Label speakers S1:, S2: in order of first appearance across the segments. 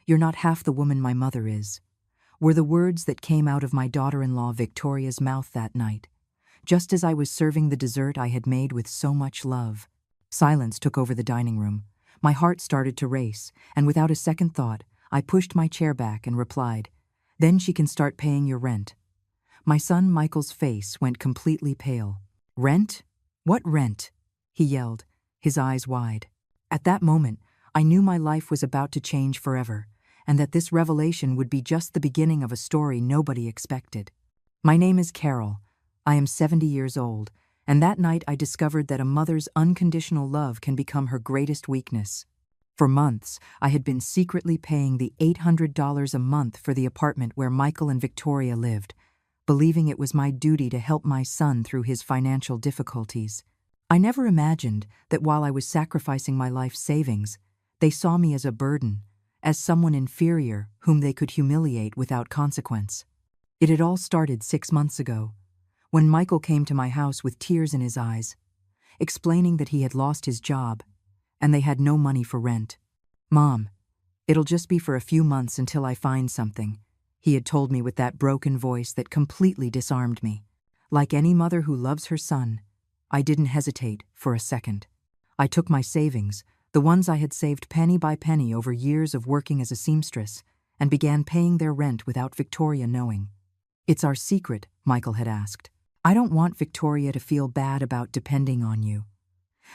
S1: "You're not half the woman my mother is," were the words that came out of my daughter-in-law Victoria's mouth that night, just as I was serving the dessert I had made with so much love. Silence took over the dining room. My heart started to race, and without a second thought, I pushed my chair back and replied, "Then she can start paying your rent." My son Michael's face went completely pale. "Rent? What rent?" he yelled, his eyes wide. At that moment, I knew my life was about to change forever, and that this revelation would be just the beginning of a story nobody expected. My name is Carol. I am 70 years old, and that night I discovered that a mother's unconditional love can become her greatest weakness. For months, I had been secretly paying the $800 a month for the apartment where Michael and Victoria lived, believing it was my duty to help my son through his financial difficulties. I never imagined that while I was sacrificing my life savings, they saw me as a burden, as someone inferior whom they could humiliate without consequence. It had all started 6 months ago, when Michael came to my house with tears in his eyes, explaining that he had lost his job and they had no money for rent. "Mom, it'll just be for a few months until I find something," he had told me with that broken voice that completely disarmed me. Like any mother who loves her son, I didn't hesitate for a second. I took my savings, the ones I had saved penny by penny over years of working as a seamstress, and began paying their rent without Victoria knowing. "It's our secret," Michael had asked. "I don't want Victoria to feel bad about depending on you."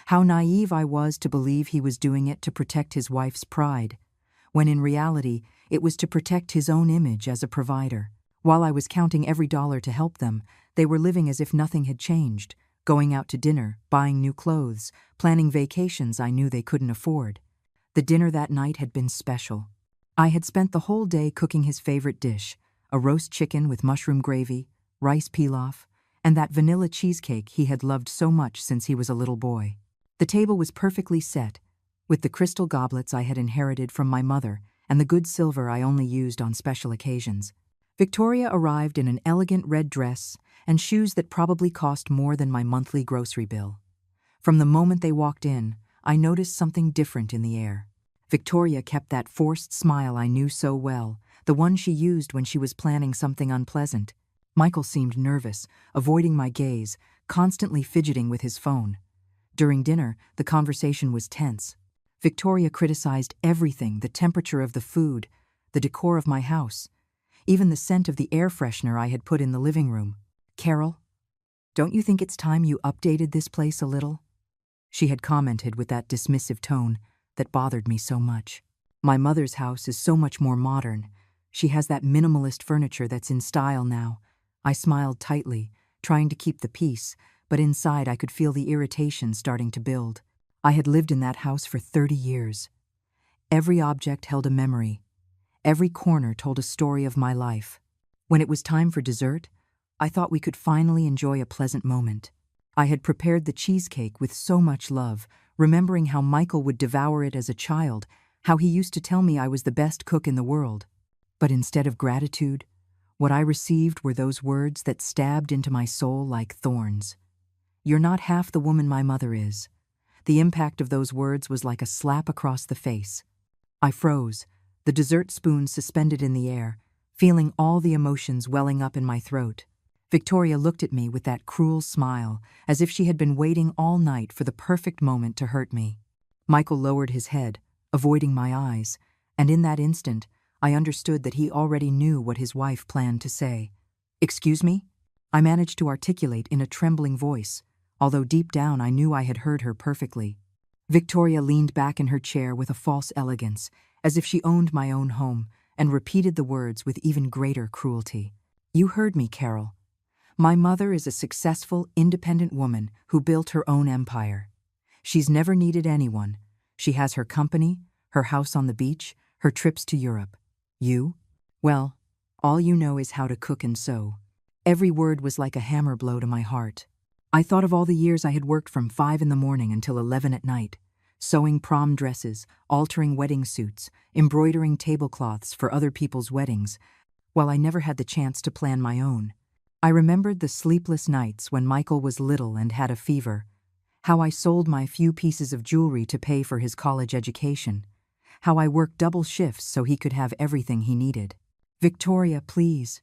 S1: How naive I was to believe he was doing it to protect his wife's pride, when in reality it was to protect his own image as a provider. While I was counting every dollar to help them, they were living as if nothing had changed, going out to dinner, buying new clothes, planning vacations I knew they couldn't afford. The dinner that night had been special. I had spent the whole day cooking his favorite dish, a roast chicken with mushroom gravy, rice pilaf, and that vanilla cheesecake he had loved so much since he was a little boy. The table was perfectly set, with the crystal goblets I had inherited from my mother and the good silver I only used on special occasions. Victoria arrived in an elegant red dress and shoes that probably cost more than my monthly grocery bill. From the moment they walked in, I noticed something different in the air. Victoria kept that forced smile I knew so well, the one she used when she was planning something unpleasant. Michael seemed nervous, avoiding my gaze, constantly fidgeting with his phone. During dinner, the conversation was tense. Victoria criticized everything: the temperature of the food, the decor of my house, even the scent of the air freshener I had put in the living room. "Carol, don't you think it's time you updated this place a little?" she had commented with that dismissive tone that bothered me so much. "My mother's house is so much more modern. She has that minimalist furniture that's in style now." I smiled tightly, trying to keep the peace, but inside I could feel the irritation starting to build. I had lived in that house for 30 years. Every object held a memory. Every corner told a story of my life. When it was time for dessert, I thought we could finally enjoy a pleasant moment. I had prepared the cheesecake with so much love, remembering how Michael would devour it as a child, how he used to tell me I was the best cook in the world. But instead of gratitude, what I received were those words that stabbed into my soul like thorns. "You're not half the woman my mother is." The impact of those words was like a slap across the face. I froze, the dessert spoon suspended in the air, feeling all the emotions welling up in my throat. Victoria looked at me with that cruel smile, as if she had been waiting all night for the perfect moment to hurt me. Michael lowered his head, avoiding my eyes, and in that instant, I understood that he already knew what his wife planned to say. "Excuse me?" I managed to articulate in a trembling voice, although deep down I knew I had heard her perfectly. Victoria leaned back in her chair with a false elegance, as if she owned my own home, and repeated the words with even greater cruelty. "You heard me, Carol. My mother is a successful, independent woman who built her own empire. She's never needed anyone. She has her company, her house on the beach, her trips to Europe. You? Well, all you know is how to cook and sew." Every word was like a hammer blow to my heart. I thought of all the years I had worked from 5 in the morning until 11 at night, sewing prom dresses, altering wedding suits, embroidering tablecloths for other people's weddings, while I never had the chance to plan my own. I remembered the sleepless nights when Michael was little and had a fever, how I sold my few pieces of jewelry to pay for his college education, how I worked double shifts so he could have everything he needed. "Victoria, please,"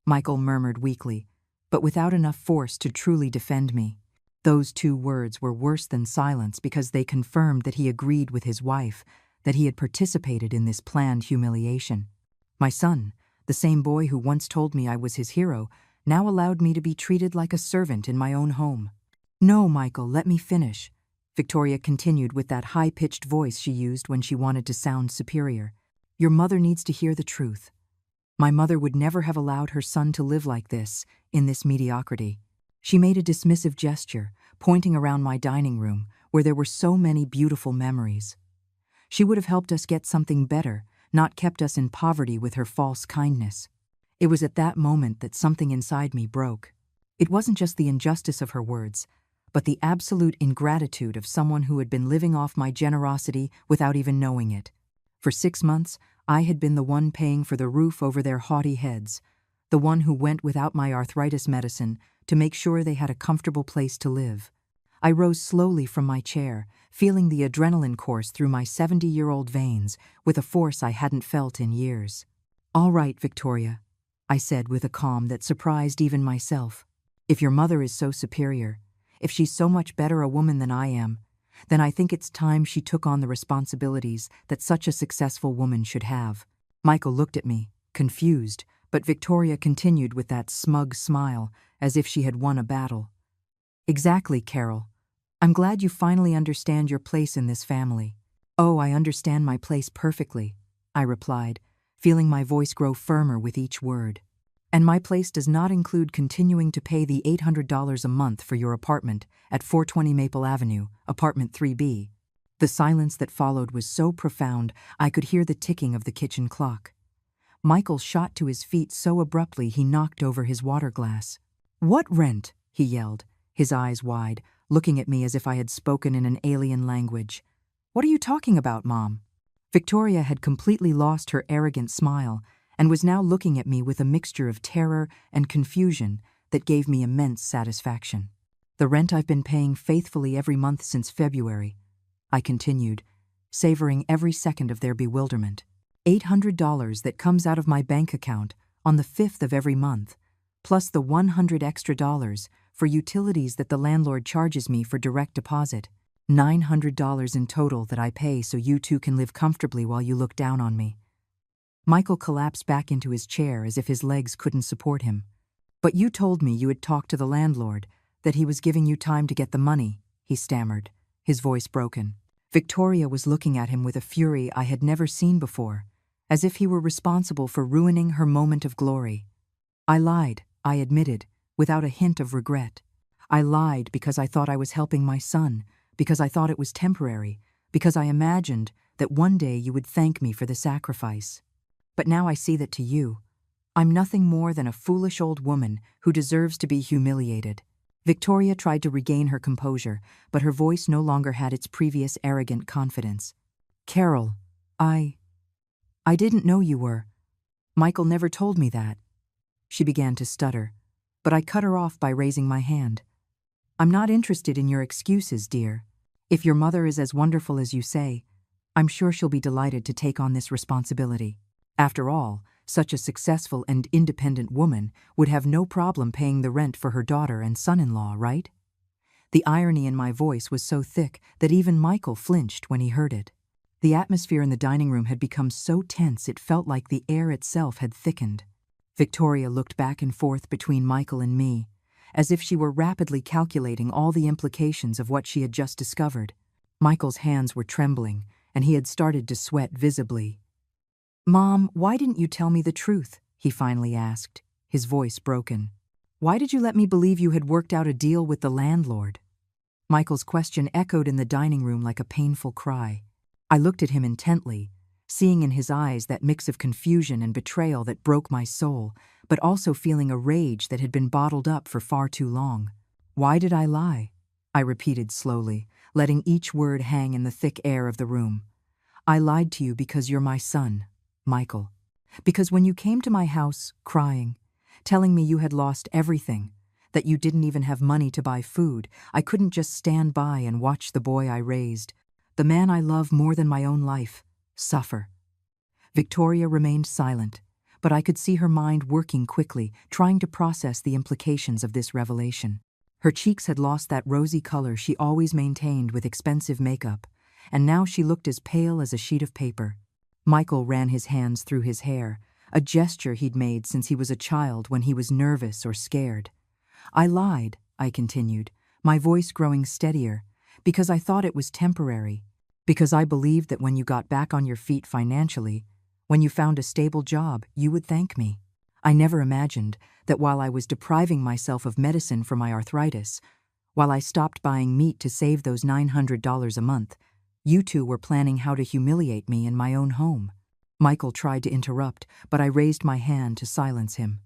S1: Michael murmured weakly, but without enough force to truly defend me. Those 2 words were worse than silence because they confirmed that he agreed with his wife, that he had participated in this planned humiliation. My son, the same boy who once told me I was his hero, now allowed me to be treated like a servant in my own home. "No, Michael, let me finish," Victoria continued with that high-pitched voice she used when she wanted to sound superior. "Your mother needs to hear the truth. My mother would never have allowed her son to live like this, in this mediocrity." She made a dismissive gesture, pointing around my dining room, where there were so many beautiful memories. She would have helped us get something better, not kept us in poverty with her false kindness. It was at that moment that something inside me broke. It wasn't just the injustice of her words, but the absolute ingratitude of someone who had been living off my generosity without even knowing it. For 6 months, I had been the one paying for the roof over their haughty heads, the one who went without my arthritis medicine to make sure they had a comfortable place to live. I rose slowly from my chair, feeling the adrenaline course through my 70-year-old veins with a force I hadn't felt in years. "All right, Victoria," I said with a calm that surprised even myself. "If your mother is so superior, if she's so much better a woman than I am, then I think it's time she took on the responsibilities that such a successful woman should have." Michael looked at me, confused, but Victoria continued with that smug smile, as if she had won a battle. "Exactly, Carol. I'm glad you finally understand your place in this family." "Oh, I understand my place perfectly," I replied, feeling my voice grow firmer with each word. "And my place does not include continuing to pay the $800 a month for your apartment at 420 Maple Avenue, apartment 3B. The silence that followed was so profound I could hear the ticking of the kitchen clock. Michael shot to his feet so abruptly he knocked over his water glass. "What rent?" he yelled, his eyes wide, looking at me as if I had spoken in an alien language. "What are you talking about, Mom?" Victoria had completely lost her arrogant smile and was now looking at me with a mixture of terror and confusion that gave me immense satisfaction. "The rent I've been paying faithfully every month since February," I continued, savoring every second of their bewilderment. $800 that comes out of my bank account on the 5th of every month, plus the $100 extra for utilities that the landlord charges me for direct deposit. $900 in total that I pay so you two can live comfortably while you look down on me." Michael collapsed back into his chair as if his legs couldn't support him. "But you told me you had talked to the landlord, that he was giving you time to get the money," he stammered, his voice broken. Victoria was looking at him with a fury I had never seen before, as if he were responsible for ruining her moment of glory. "I lied," I admitted, without a hint of regret. "I lied because I thought I was helping my son, because I thought it was temporary, because I imagined that one day you would thank me for the sacrifice. But now I see that to you, I'm nothing more than a foolish old woman who deserves to be humiliated." Victoria tried to regain her composure, but her voice no longer had its previous arrogant confidence. "Carol, I didn't know you were. Michael never told me that." She began to stutter, but I cut her off by raising my hand. "I'm not interested in your excuses, dear. If your mother is as wonderful as you say, I'm sure she'll be delighted to take on this responsibility. After all, such a successful and independent woman would have no problem paying the rent for her daughter and son-in-law, right?" The irony in my voice was so thick that even Michael flinched when he heard it. The atmosphere in the dining room had become so tense it felt like the air itself had thickened. Victoria looked back and forth between Michael and me, as if she were rapidly calculating all the implications of what she had just discovered. Michael's hands were trembling, and he had started to sweat visibly. "Mom, why didn't you tell me the truth?" he finally asked, his voice broken. "Why did you let me believe you had worked out a deal with the landlord?" Michael's question echoed in the dining room like a painful cry. I looked at him intently, seeing in his eyes that mix of confusion and betrayal that broke my soul, but also feeling a rage that had been bottled up for far too long. "Why did I lie?" I repeated slowly, letting each word hang in the thick air of the room. "I lied to you because you're my son, Michael. Because when you came to my house, crying, telling me you had lost everything, that you didn't even have money to buy food, I couldn't just stand by and watch the boy I raised, the man I love more than my own life, Suffer. Victoria remained silent, but I could see her mind working quickly, trying to process the implications of this revelation. Her cheeks had lost that rosy color she always maintained with expensive makeup, and now she looked as pale as a sheet of paper. Michael ran his hands through his hair, a gesture he'd made since he was a child when he was nervous or scared. I lied, I continued, my voice growing steadier, because I thought it was temporary, because I believed that when you got back on your feet financially, when you found a stable job, you would thank me. I never imagined that while I was depriving myself of medicine for my arthritis, while I stopped buying meat to save those $900 a month, you two were planning how to humiliate me in my own home. Michael tried to interrupt, but I raised my hand to silence him.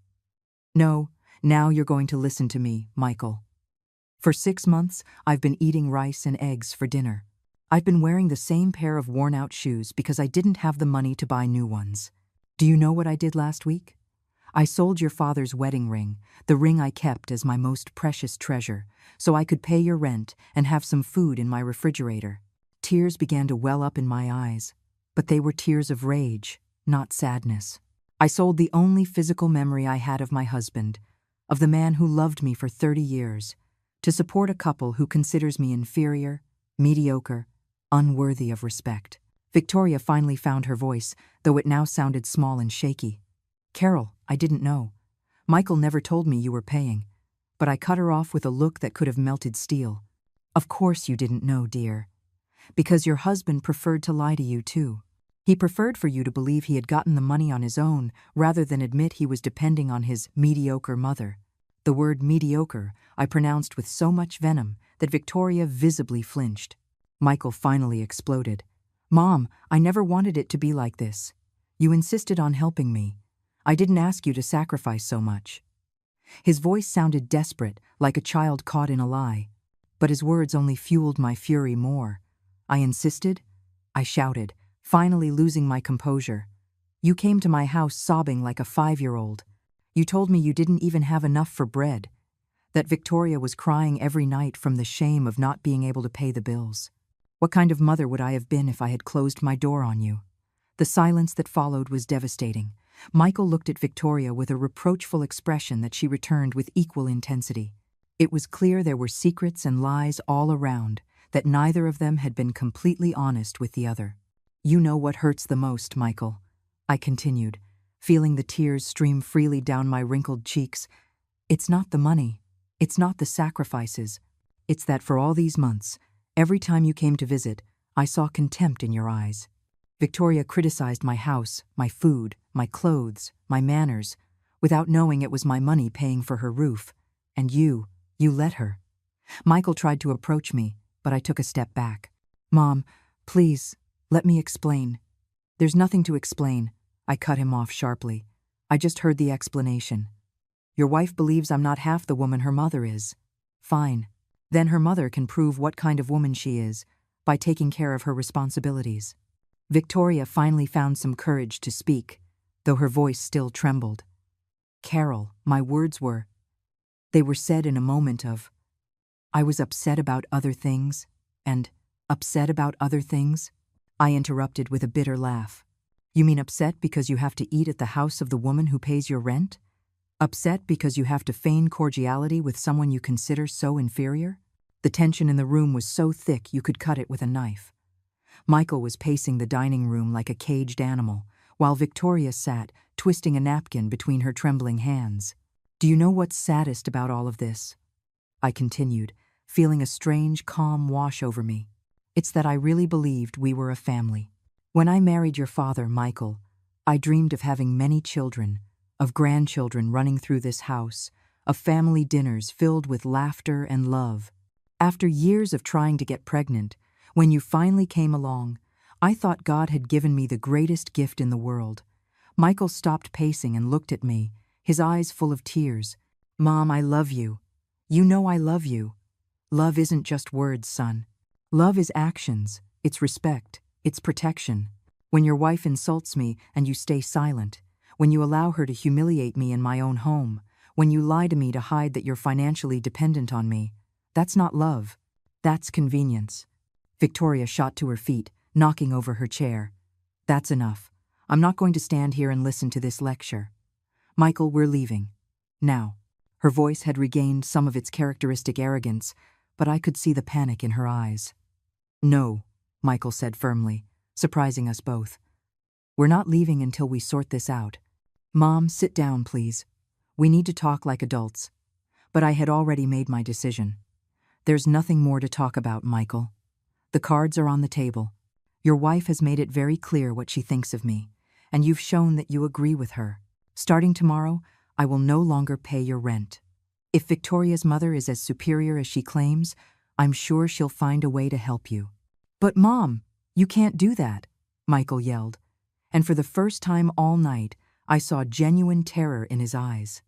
S1: No, now you're going to listen to me, Michael. For 6 months, I've been eating rice and eggs for dinner. I've been wearing the same pair of worn-out shoes because I didn't have the money to buy new ones. Do you know what I did last week? I sold your father's wedding ring, the ring I kept as my most precious treasure, so I could pay your rent and have some food in my refrigerator. Tears began to well up in my eyes, but they were tears of rage, not sadness. I sold the only physical memory I had of my husband, of the man who loved me for 30 years, to support a couple who considers me inferior, mediocre, unworthy of respect. Victoria finally found her voice, though it now sounded small and shaky. Carol, I didn't know. Michael never told me you were paying, but I cut her off with a look that could have melted steel. Of course you didn't know, dear. Because your husband preferred to lie to you too. He preferred for you to believe he had gotten the money on his own rather than admit he was depending on his mediocre mother. The word mediocre I pronounced with so much venom that Victoria visibly flinched. Michael finally exploded. Mom, I never wanted it to be like this. You insisted on helping me. I didn't ask you to sacrifice so much. His voice sounded desperate, like a child caught in a lie. But his words only fueled my fury more. I insisted? I shouted, finally losing my composure. You came to my house sobbing like a 5-year-old. You told me you didn't even have enough for bread, that Victoria was crying every night from the shame of not being able to pay the bills. What kind of mother would I have been if I had closed my door on you? The silence that followed was devastating. Michael looked at Victoria with a reproachful expression that she returned with equal intensity. It was clear there were secrets and lies all around, that neither of them had been completely honest with the other. You know what hurts the most, Michael, I continued, feeling the tears stream freely down my wrinkled cheeks. It's not the money. It's not the sacrifices. It's that for all these months, every time you came to visit, I saw contempt in your eyes. Victoria criticized my house, my food, my clothes, my manners, without knowing it was my money paying for her roof. And you let her. Michael tried to approach me, but I took a step back. Mom, please, let me explain. There's nothing to explain. I cut him off sharply. I just heard the explanation. Your wife believes I'm not half the woman her mother is. Fine. Then her mother can prove what kind of woman she is by taking care of her responsibilities. Victoria finally found some courage to speak, though her voice still trembled. Carol, my words were. They were said in a moment of. I was upset about other things, and upset about other things. I interrupted with a bitter laugh. You mean upset because you have to eat at the house of the woman who pays your rent? Upset because you have to feign cordiality with someone you consider so inferior? The tension in the room was so thick you could cut it with a knife. Michael was pacing the dining room like a caged animal, while Victoria sat, twisting a napkin between her trembling hands. Do you know what's saddest about all of this? I continued, feeling a strange calm wash over me. It's that I really believed we were a family. When I married your father, Michael, I dreamed of having many children, of grandchildren running through this house, of family dinners filled with laughter and love. After years of trying to get pregnant, when you finally came along, I thought God had given me the greatest gift in the world. Michael stopped pacing and looked at me, his eyes full of tears. Mom, I love you. You know I love you. Love isn't just words, son. Love is actions, it's respect, it's protection. When your wife insults me and you stay silent, when you allow her to humiliate me in my own home, when you lie to me to hide that you're financially dependent on me, that's not love. That's convenience. Victoria shot to her feet, knocking over her chair. That's enough. I'm not going to stand here and listen to this lecture. Michael, we're leaving. Now. Her voice had regained some of its characteristic arrogance, but I could see the panic in her eyes. No, Michael said firmly, surprising us both. We're not leaving until we sort this out. Mom, sit down, please. We need to talk like adults. But I had already made my decision. There's nothing more to talk about, Michael. The cards are on the table. Your wife has made it very clear what she thinks of me, and you've shown that you agree with her. Starting tomorrow, I will no longer pay your rent. If Victoria's mother is as superior as she claims, I'm sure she'll find a way to help you. But Mom, you can't do that, Michael yelled. And for the first time all night, I saw genuine terror in his eyes.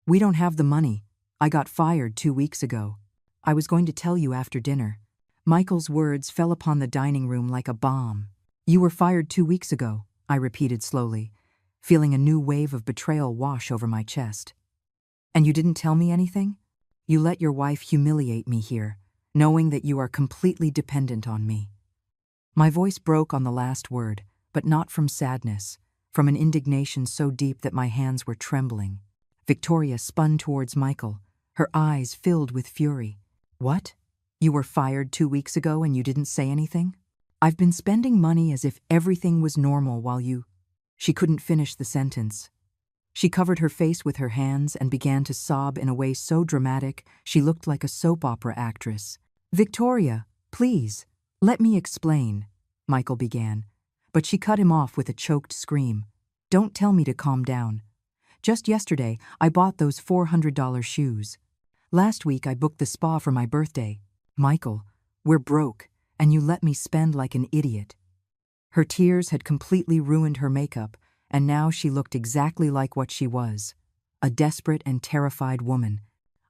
S1: We don't have the money. I got fired 2 weeks ago. I was going to tell you after dinner. Michael's words fell upon the dining room like a bomb. You were fired 2 weeks ago, I repeated slowly, feeling a new wave of betrayal wash over my chest. And you didn't tell me anything? You let your wife humiliate me here, knowing that you are completely dependent on me. My voice broke on the last word, but not from sadness, from an indignation so deep that my hands were trembling. Victoria spun towards Michael, her eyes filled with fury. What? You were fired 2 weeks ago and you didn't say anything? I've been spending money as if everything was normal while you... She couldn't finish the sentence. She covered her face with her hands and began to sob in a way so dramatic she looked like a soap opera actress. Victoria, please, let me explain, Michael began, but she cut him off with a choked scream. Don't tell me to calm down. Just yesterday, I bought those $400 shoes. Last week, I booked the spa for my birthday. Michael, we're broke, and you let me spend like an idiot. Her tears had completely ruined her makeup, and now she looked exactly like what she was, a desperate and terrified woman.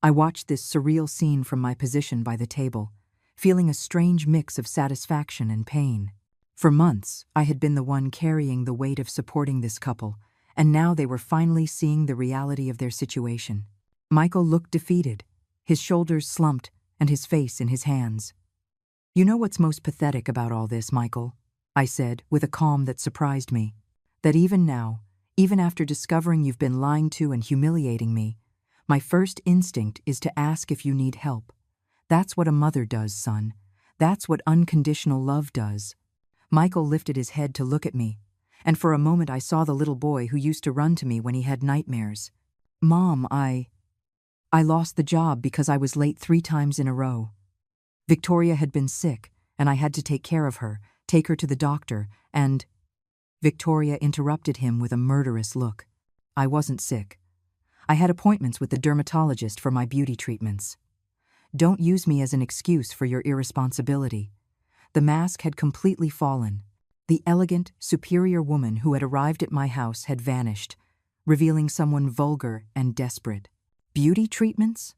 S1: I watched this surreal scene from my position by the table, feeling a strange mix of satisfaction and pain. For months, I had been the one carrying the weight of supporting this couple, and now they were finally seeing the reality of their situation. Michael looked defeated, his shoulders slumped, and his face in his hands. You know what's most pathetic about all this, Michael? I said, with a calm that surprised me. That even now, even after discovering you've been lying to and humiliating me, my first instinct is to ask if you need help. That's what a mother does, son. That's what unconditional love does. Michael lifted his head to look at me, and for a moment I saw the little boy who used to run to me when he had nightmares. Mom, I lost the job because I was late 3 times in a row. Victoria had been sick, and I had to take care of her, take her to the doctor, and... Victoria interrupted him with a murderous look. I wasn't sick. I had appointments with the dermatologist for my beauty treatments. Don't use me as an excuse for your irresponsibility. The mask had completely fallen. The elegant, superior woman who had arrived at my house had vanished, revealing someone vulgar and desperate. Beauty treatments?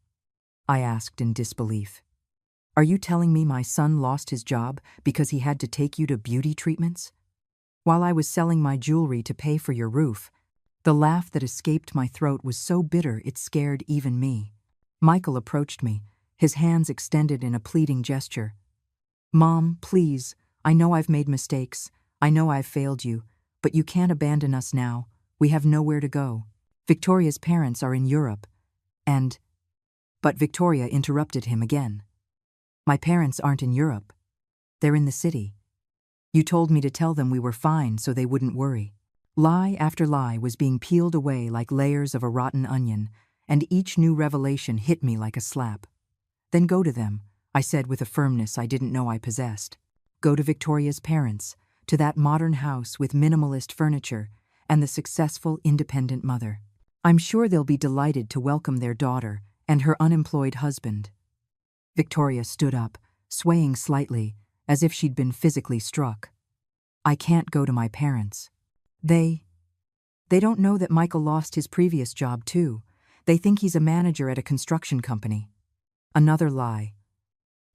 S1: I asked in disbelief. Are you telling me my son lost his job because he had to take you to beauty treatments? While I was selling my jewelry to pay for your roof, the laugh that escaped my throat was so bitter it scared even me. Michael approached me, his hands extended in a pleading gesture. Mom, please, I know I've made mistakes. I know I've failed you, but you can't abandon us now. We have nowhere to go. Victoria's parents are in Europe, and... But Victoria interrupted him again. My parents aren't in Europe. They're in the city. You told me to tell them we were fine so they wouldn't worry. Lie after lie was being peeled away like layers of a rotten onion, and each new revelation hit me like a slap. Then go to them, I said with a firmness I didn't know I possessed. Go to Victoria's parents, to that modern house with minimalist furniture and the successful, independent mother. I'm sure they'll be delighted to welcome their daughter and her unemployed husband. Victoria stood up, swaying slightly, as if she'd been physically struck. I can't go to my parents. They don't know that Michael lost his previous job too. They think he's a manager at a construction company. Another lie.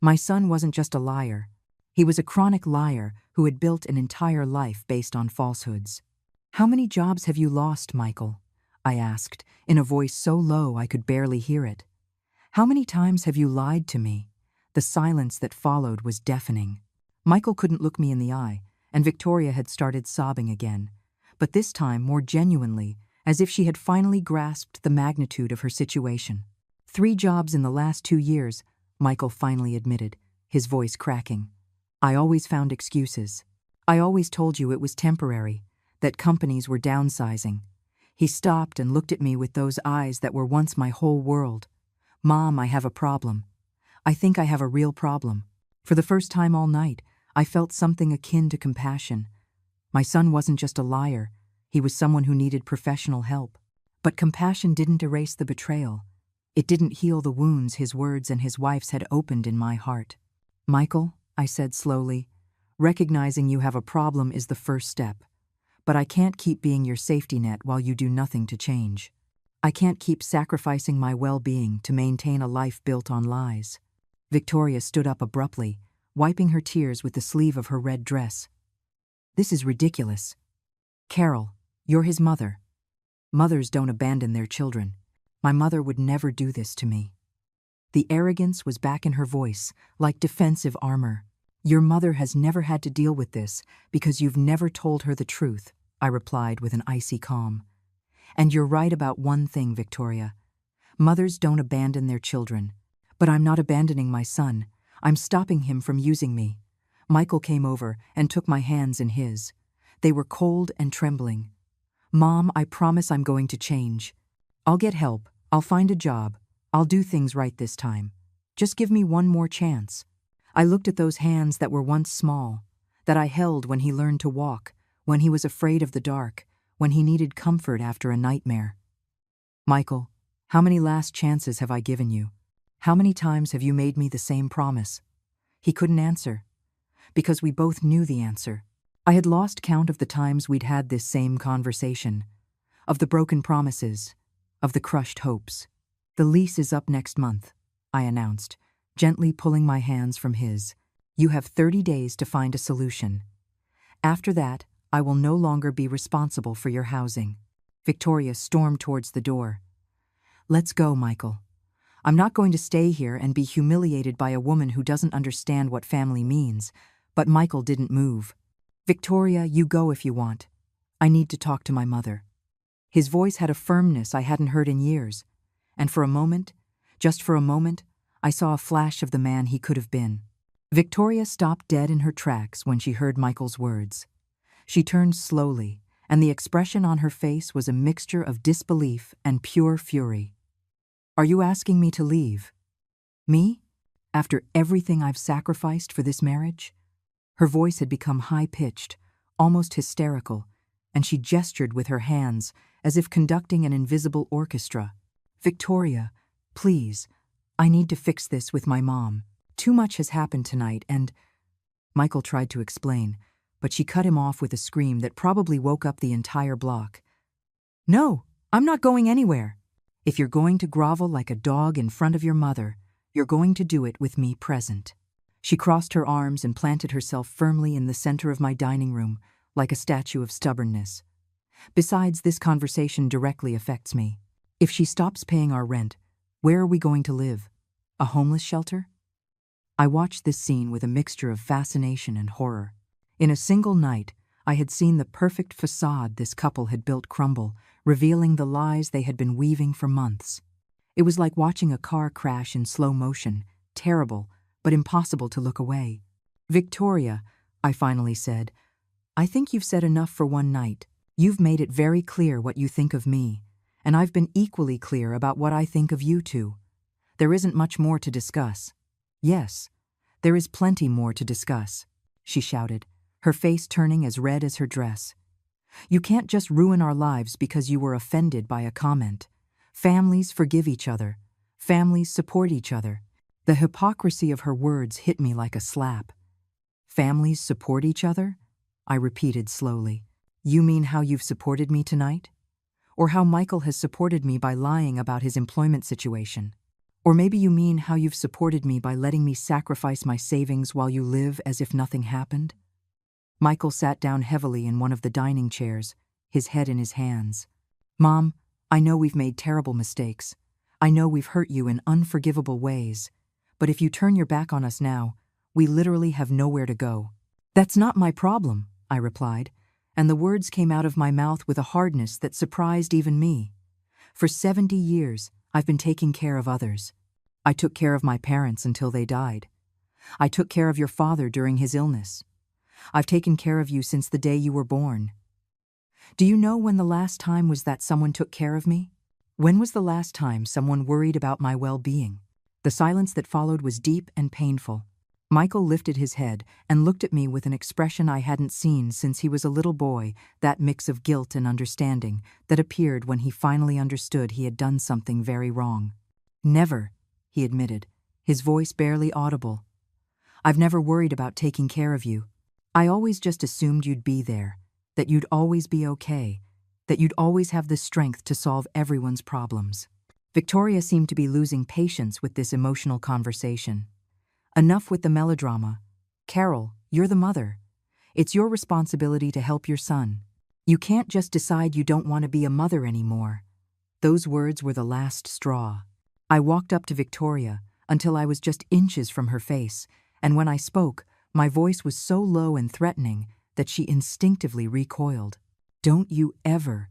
S1: My son wasn't just a liar. He was a chronic liar who had built an entire life based on falsehoods. How many jobs have you lost, Michael? I asked, in a voice so low I could barely hear it. How many times have you lied to me? The silence that followed was deafening. Michael couldn't look me in the eye, and Victoria had started sobbing again, but this time more genuinely, as if she had finally grasped the magnitude of her situation. 3 jobs in the last 2 years, Michael finally admitted, his voice cracking. I always found excuses. I always told you it was temporary, that companies were downsizing. He stopped and looked at me with those eyes that were once my whole world. Mom, I have a problem. I think I have a real problem. For the first time all night, I felt something akin to compassion. My son wasn't just a liar, he was someone who needed professional help. But compassion didn't erase the betrayal. It didn't heal the wounds his words and his wife's had opened in my heart. Michael, I said slowly, recognizing you have a problem is the first step. But I can't keep being your safety net while you do nothing to change. I can't keep sacrificing my well-being to maintain a life built on lies. Victoria stood up abruptly, wiping her tears with the sleeve of her red dress. This is ridiculous. Carol, you're his mother. Mothers don't abandon their children. My mother would never do this to me. The arrogance was back in her voice, like defensive armor. Your mother has never had to deal with this because you've never told her the truth, I replied with an icy calm. And you're right about one thing, Victoria. Mothers don't abandon their children. But I'm not abandoning my son. I'm stopping him from using me. Michael came over and took my hands in his. They were cold and trembling. Mom, I promise I'm going to change. I'll get help. I'll find a job. I'll do things right this time. Just give me one more chance. I looked at those hands that were once small, that I held when he learned to walk, when he was afraid of the dark, when he needed comfort after a nightmare. Michael, how many last chances have I given you? How many times have you made me the same promise? He couldn't answer, because we both knew the answer. I had lost count of the times we'd had this same conversation, of the broken promises, of the crushed hopes. The lease is up next month, I announced, gently pulling my hands from his. You have 30 days to find a solution. After that, I will no longer be responsible for your housing. Victoria stormed towards the door. Let's go, Michael. I'm not going to stay here and be humiliated by a woman who doesn't understand what family means. But Michael didn't move. Victoria, you go if you want. I need to talk to my mother. His voice had a firmness I hadn't heard in years. And for a moment, just for a moment, I saw a flash of the man he could have been. Victoria stopped dead in her tracks when she heard Michael's words. She turned slowly, and the expression on her face was a mixture of disbelief and pure fury. Are you asking me to leave? Me? After everything I've sacrificed for this marriage? Her voice had become high-pitched, almost hysterical, and she gestured with her hands as if conducting an invisible orchestra. Victoria, please, I need to fix this with my mom. Too much has happened tonight and… Michael tried to explain, but she cut him off with a scream that probably woke up the entire block. No, I'm not going anywhere. If you're going to grovel like a dog in front of your mother, you're going to do it with me present. She crossed her arms and planted herself firmly in the center of my dining room, like a statue of stubbornness. Besides, this conversation directly affects me. If she stops paying our rent, where are we going to live? A homeless shelter? I watched this scene with a mixture of fascination and horror. In a single night, I had seen the perfect facade this couple had built crumble, revealing the lies they had been weaving for months. It was like watching a car crash in slow motion, terrible, but impossible to look away. Victoria, I finally said, I think you've said enough for one night. You've made it very clear what you think of me, and I've been equally clear about what I think of you two. There isn't much more to discuss. Yes, there is plenty more to discuss, she shouted, her face turning as red as her dress. You can't just ruin our lives because you were offended by a comment. Families forgive each other. Families support each other. The hypocrisy of her words hit me like a slap. Families support each other? I repeated slowly. You mean how you've supported me tonight? Or how Michael has supported me by lying about his employment situation? Or maybe you mean how you've supported me by letting me sacrifice my savings while you live as if nothing happened? Michael sat down heavily in one of the dining chairs, his head in his hands. Mom, I know we've made terrible mistakes. I know we've hurt you in unforgivable ways. But if you turn your back on us now, we literally have nowhere to go. That's not my problem, I replied, and the words came out of my mouth with a hardness that surprised even me. For 70 years, I've been taking care of others. I took care of my parents until they died. I took care of your father during his illness. I've taken care of you since the day you were born. Do you know when the last time was that someone took care of me? When was the last time someone worried about my well-being? The silence that followed was deep and painful. Michael lifted his head and looked at me with an expression I hadn't seen since he was a little boy, that mix of guilt and understanding that appeared when he finally understood he had done something very wrong. Never, he admitted, his voice barely audible. I've never worried about taking care of you. I always just assumed you'd be there, that you'd always be okay, that you'd always have the strength to solve everyone's problems. Victoria seemed to be losing patience with this emotional conversation. Enough with the melodrama. Carol, you're the mother. It's your responsibility to help your son. You can't just decide you don't want to be a mother anymore. Those words were the last straw. I walked up to Victoria until I was just inches from her face, and when I spoke, my voice was so low and threatening that she instinctively recoiled. Don't you ever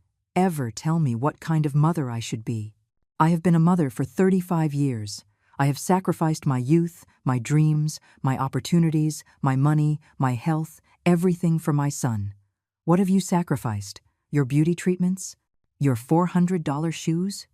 S1: tell me what kind of mother I should be. I have been a mother for 35 years. I have sacrificed my youth, my dreams, my opportunities, my money, my health, everything for my son. What have you sacrificed? Your beauty treatments? Your $400 shoes?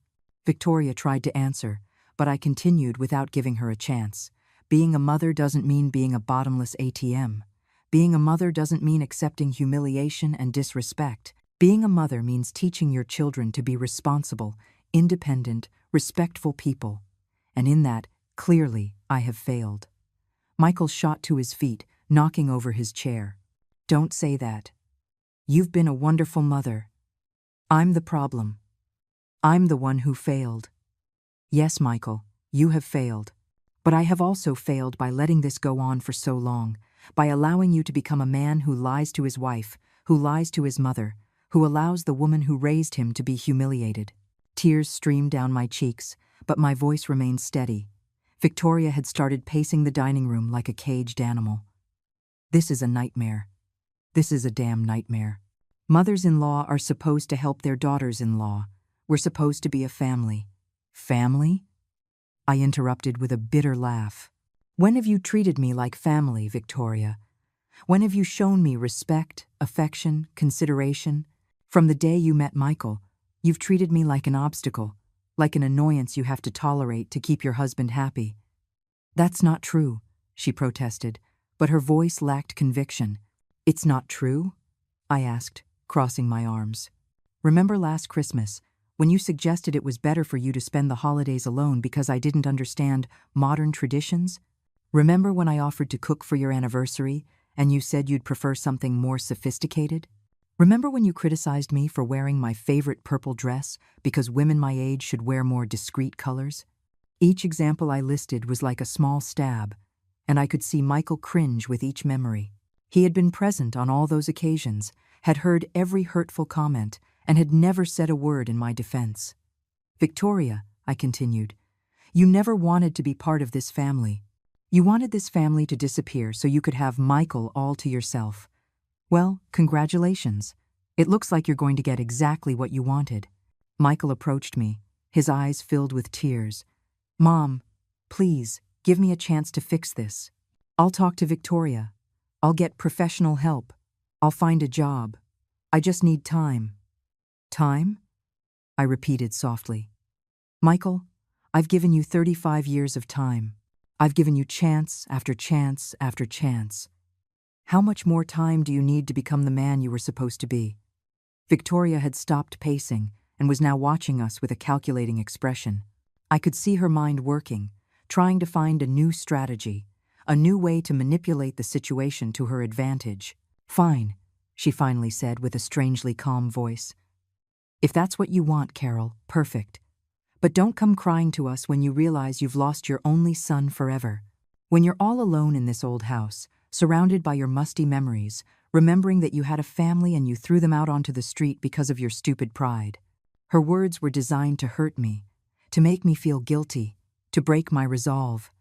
S1: Victoria tried to answer, but I continued without giving her a chance. Being a mother doesn't mean being a bottomless ATM. Being a mother doesn't mean accepting humiliation and disrespect. Being a mother means teaching your children to be responsible, independent, respectful people. And in that, clearly, I have failed. Michael shot to his feet, knocking over his chair. Don't say that. You've been a wonderful mother. I'm the problem. I'm the one who failed. Yes, Michael, you have failed. But I have also failed by letting this go on for so long, by allowing you to become a man who lies to his wife, who lies to his mother, who allows the woman who raised him to be humiliated. Tears streamed down my cheeks, but my voice remained steady. Victoria had started pacing the dining room like a caged animal. This is a nightmare. This is a damn nightmare. Mothers-in-law are supposed to help their daughters-in-law. We're supposed to be a family. Family? I interrupted with a bitter laugh. When have you treated me like family, Victoria? When have you shown me respect, affection, consideration? From the day you met Michael, you've treated me like an obstacle, like an annoyance you have to tolerate to keep your husband happy. That's not true, she protested, but her voice lacked conviction. It's not true? I asked, crossing my arms. Remember last Christmas, when you suggested it was better for you to spend the holidays alone because I didn't understand modern traditions? Remember when I offered to cook for your anniversary and you said you'd prefer something more sophisticated? Remember when you criticized me for wearing my favorite purple dress because women my age should wear more discreet colors? Each example I listed was like a small stab, and I could see Michael cringe with each memory. He had been present on all those occasions, had heard every hurtful comment, and had never said a word in my defense. Victoria, I continued, you never wanted to be part of this family. You wanted this family to disappear so you could have Michael all to yourself. Well, congratulations. It looks like you're going to get exactly what you wanted. Michael approached me, his eyes filled with tears. Mom, please, give me a chance to fix this. I'll talk to Victoria. I'll get professional help. I'll find a job. I just need time. Time? I repeated softly. Michael, I've given you 35 years of time. I've given you chance after chance after chance. How much more time do you need to become the man you were supposed to be? Victoria had stopped pacing and was now watching us with a calculating expression. I could see her mind working, trying to find a new strategy, a new way to manipulate the situation to her advantage. Fine, she finally said with a strangely calm voice. If that's what you want, Carol, perfect. But don't come crying to us when you realize you've lost your only son forever. When you're all alone in this old house, surrounded by your musty memories, remembering that you had a family and you threw them out onto the street because of your stupid pride. Her words were designed to hurt me, to make me feel guilty, to break my resolve.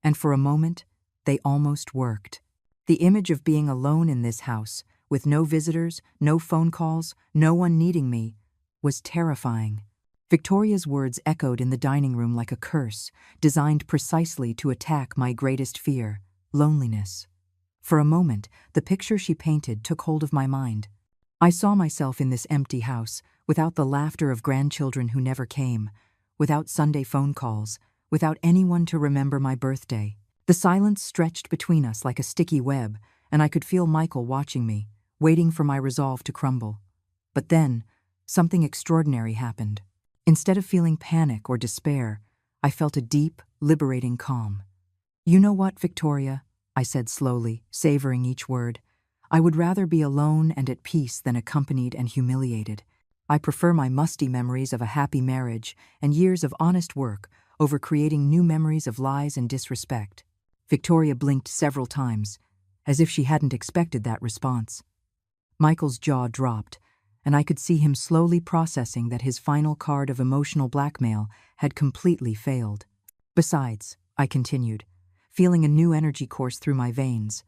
S1: And for a moment, they almost worked. The image of being alone in this house, with no visitors, no phone calls, no one needing me, was terrifying. Victoria's words echoed in the dining room like a curse, designed precisely to attack my greatest fear, loneliness. For a moment, the picture she painted took hold of my mind. I saw myself in this empty house, without the laughter of grandchildren who never came, without Sunday phone calls, without anyone to remember my birthday. The silence stretched between us like a sticky web, and I could feel Michael watching me, waiting for my resolve to crumble. But then, something extraordinary happened. Instead of feeling panic or despair, I felt a deep, liberating calm. "You know what, Victoria?" I said slowly, savoring each word. "I would rather be alone and at peace than accompanied and humiliated. I prefer my musty memories of a happy marriage and years of honest work over creating new memories of lies and disrespect." Victoria blinked several times, as if she hadn't expected that response. Michael's jaw dropped, and I could see him slowly processing that his final card of emotional blackmail had completely failed. "Besides," I continued, feeling a new energy course through my veins,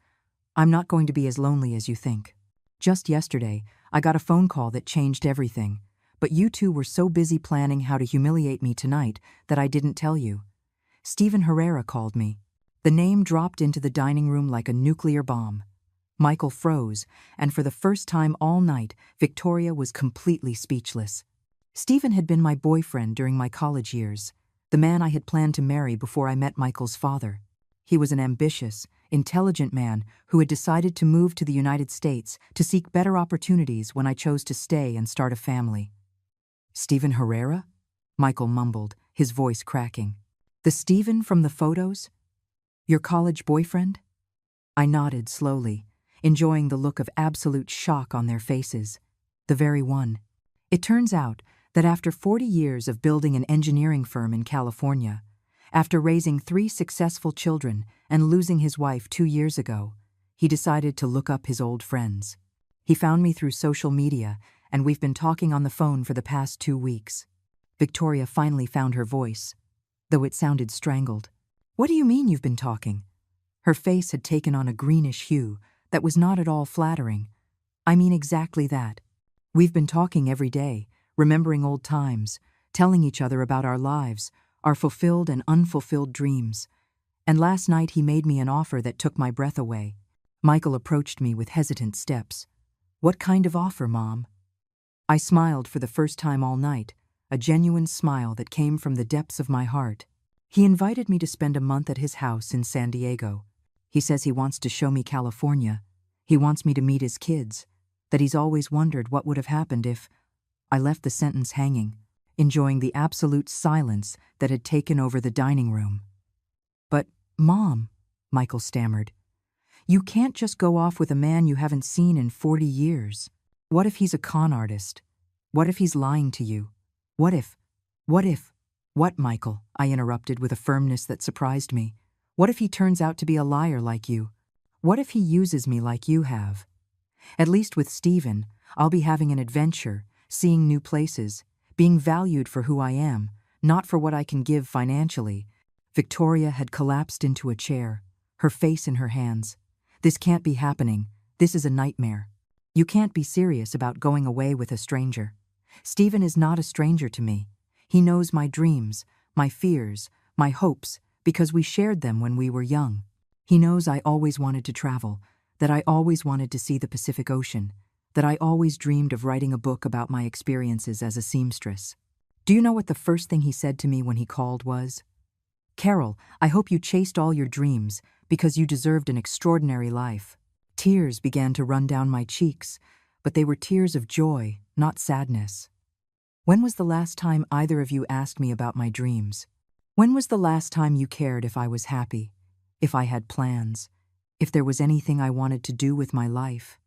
S1: "I'm not going to be as lonely as you think. Just yesterday, I got a phone call that changed everything, but you two were so busy planning how to humiliate me tonight that I didn't tell you. Stephen Herrera called me." The name dropped into the dining room like a nuclear bomb. Michael froze, and for the first time all night, Victoria was completely speechless. Stephen had been my boyfriend during my college years, the man I had planned to marry before I met Michael's father. He was an ambitious, intelligent man who had decided to move to the United States to seek better opportunities when I chose to stay and start a family. "Stephen Herrera?" Michael mumbled, his voice cracking. "The Stephen from the photos? Your college boyfriend?" I nodded slowly, enjoying the look of absolute shock on their faces. "The very one." It turns out that after 40 years of building an engineering firm in California, after raising 3 successful children and losing his wife 2 years ago, he decided to look up his old friends. He found me through social media, and we've been talking on the phone for the past 2 weeks. Victoria finally found her voice, though it sounded strangled. "What do you mean you've been talking?" Her face had taken on a greenish hue that was not at all flattering. "I mean exactly that. We've been talking every day, remembering old times, telling each other about our lives, our fulfilled and unfulfilled dreams. And last night he made me an offer that took my breath away." Michael approached me with hesitant steps. "What kind of offer, Mom?" I smiled for the first time all night, a genuine smile that came from the depths of my heart. He invited me to spend a month at his house in San Diego. He says he wants to show me California. He wants me to meet his kids, that he's always wondered what would have happened if— I left the sentence hanging, enjoying the absolute silence that had taken over the dining room. "But, Mom," Michael stammered, "you can't just go off with a man you haven't seen in 40 years. What if he's a con artist? What if he's lying to you? What if— What, Michael?" I interrupted with a firmness that surprised me. "What if he turns out to be a liar like you? What if he uses me like you have? At least with Stephen, I'll be having an adventure, seeing new places, being valued for who I am, not for what I can give financially." Victoria had collapsed into a chair, her face in her hands. "This can't be happening. This is a nightmare. You can't be serious about going away with a stranger. Stephen is not a stranger to me. He knows my dreams, my fears, my hopes, because we shared them when we were young. He knows I always wanted to travel, that I always wanted to see the Pacific Ocean, that I always dreamed of writing a book about my experiences as a seamstress. Do you know what the first thing he said to me when he called was? 'Carol, I hope you chased all your dreams because you deserved an extraordinary life.' Tears began to run down my cheeks, but they were tears of joy, not sadness. When was the last time either of you asked me about my dreams? When was the last time you cared if I was happy, if I had plans, if there was anything I wanted to do with my life?"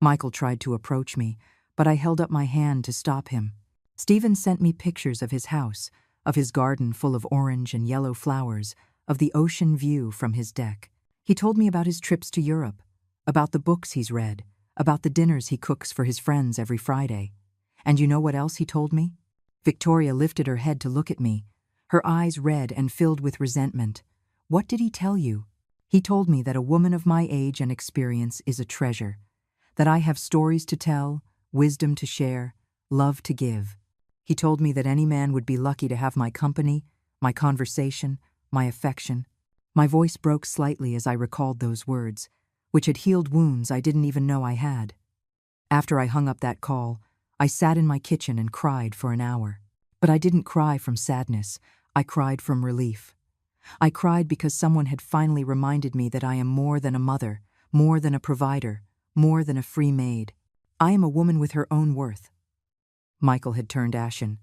S1: Michael tried to approach me, but I held up my hand to stop him. "Stephen sent me pictures of his house, of his garden full of orange and yellow flowers, of the ocean view from his deck. He told me about his trips to Europe, about the books he's read, about the dinners he cooks for his friends every Friday. And you know what else he told me?" Victoria lifted her head to look at me, her eyes red and filled with resentment. "What did he tell you?" "He told me that a woman of my age and experience is a treasure, that I have stories to tell, wisdom to share, love to give. He told me that any man would be lucky to have my company, my conversation, my affection. My voice broke slightly as I recalled those words, which had healed wounds I didn't even know I had. After I hung up that call, I sat in my kitchen and cried for an hour. But I didn't cry from sadness, I cried from relief. I cried because someone had finally reminded me that I am more than a mother, more than a provider, more than a free maid. I am a woman with her own worth. Michael had turned ashen.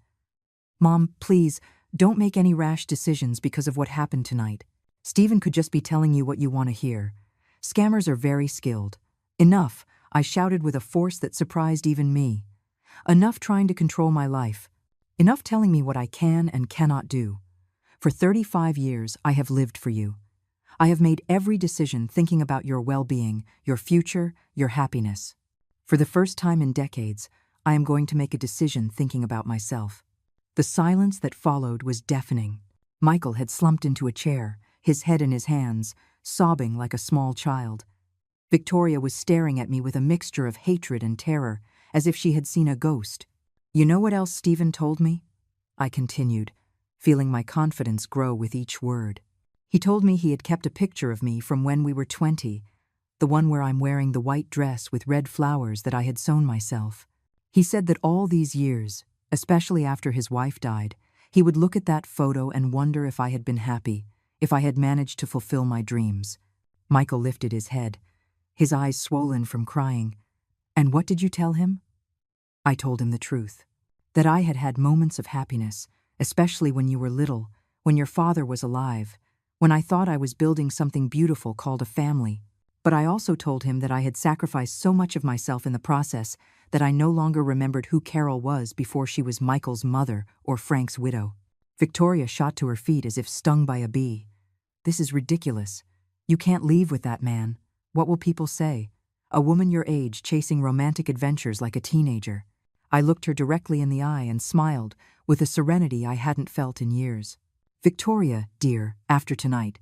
S1: Mom, please, don't make any rash decisions because of what happened tonight. Stephen could just be telling you what you want to hear. Scammers are very skilled. Enough, I shouted with a force that surprised even me. Enough trying to control my life. Enough telling me what I can and cannot do. For 35 years, I have lived for you. I have made every decision thinking about your well-being, your future, your happiness. For the first time in decades, I am going to make a decision thinking about myself. The silence that followed was deafening. Michael had slumped into a chair, his head in his hands, sobbing like a small child. Victoria was staring at me with a mixture of hatred and terror, as if she had seen a ghost. You know what else Stephen told me? I continued, feeling my confidence grow with each word. He told me he had kept a picture of me from when we were 20, the one where I'm wearing the white dress with red flowers that I had sewn myself. He said that all these years, especially after his wife died, he would look at that photo and wonder if I had been happy, if I had managed to fulfill my dreams. Michael lifted his head, his eyes swollen from crying. And what did you tell him? I told him the truth, that I had had moments of happiness, especially when you were little, when your father was alive, when I thought I was building something beautiful called a family. But I also told him that I had sacrificed so much of myself in the process that I no longer remembered who Carol was before she was Michael's mother or Frank's widow. Victoria shot to her feet as if stung by a bee. This is ridiculous. You can't leave with that man. What will people say? A woman your age chasing romantic adventures like a teenager. I looked her directly in the eye and smiled with a serenity I hadn't felt in years. Victoria, dear, after tonight,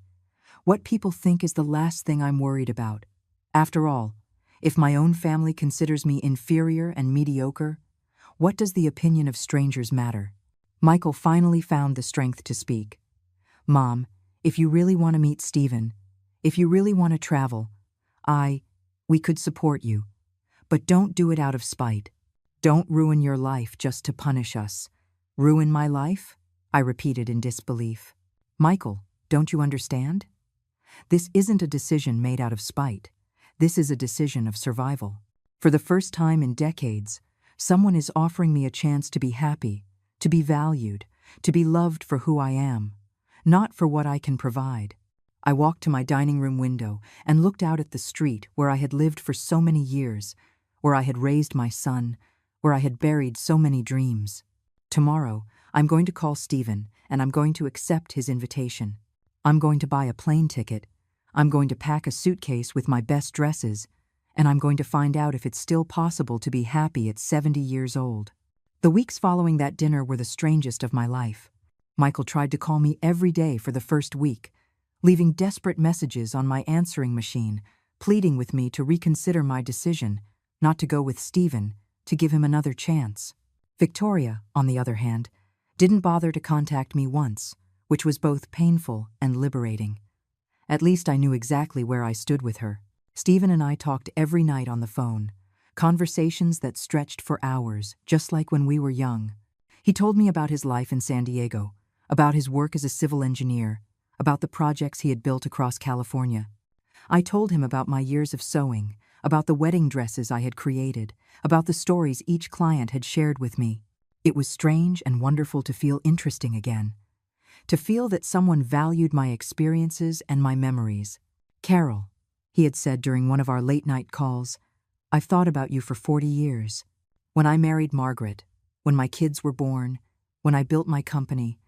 S1: what people think is the last thing I'm worried about. After all, if my own family considers me inferior and mediocre, what does the opinion of strangers matter? Michael finally found the strength to speak. Mom, if you really want to meet Stephen, if you really want to travel, we could support you. But don't do it out of spite. Don't ruin your life just to punish us. Ruin my life? I repeated in disbelief. Michael, don't you understand? This isn't a decision made out of spite. This is a decision of survival. For the first time in decades, someone is offering me a chance to be happy, to be valued, to be loved for who I am, not for what I can provide. I walked to my dining room window and looked out at the street where I had lived for so many years, where I had raised my son, where I had buried so many dreams. Tomorrow, I'm going to call Stephen and I'm going to accept his invitation. I'm going to buy a plane ticket. I'm going to pack a suitcase with my best dresses, and I'm going to find out if it's still possible to be happy at 70 years old. The weeks following that dinner were the strangest of my life. Michael tried to call me every day for the first week, leaving desperate messages on my answering machine, pleading with me to reconsider my decision, not to go with Stephen, to give him another chance. Victoria, on the other hand, didn't bother to contact me once, which was both painful and liberating. At least I knew exactly where I stood with her. Stephen and I talked every night on the phone, conversations that stretched for hours, just like when we were young. He told me about his life in San Diego, about his work as a civil engineer, about the projects he had built across California. I told him about my years of sewing, about the wedding dresses I had created, about the stories each client had shared with me. It was strange and wonderful to feel interesting again, to feel that someone valued my experiences and my memories. Carol, he had said during one of our late-night calls, I've thought about you for 40 years. When I married Margaret, when my kids were born, when I built my company,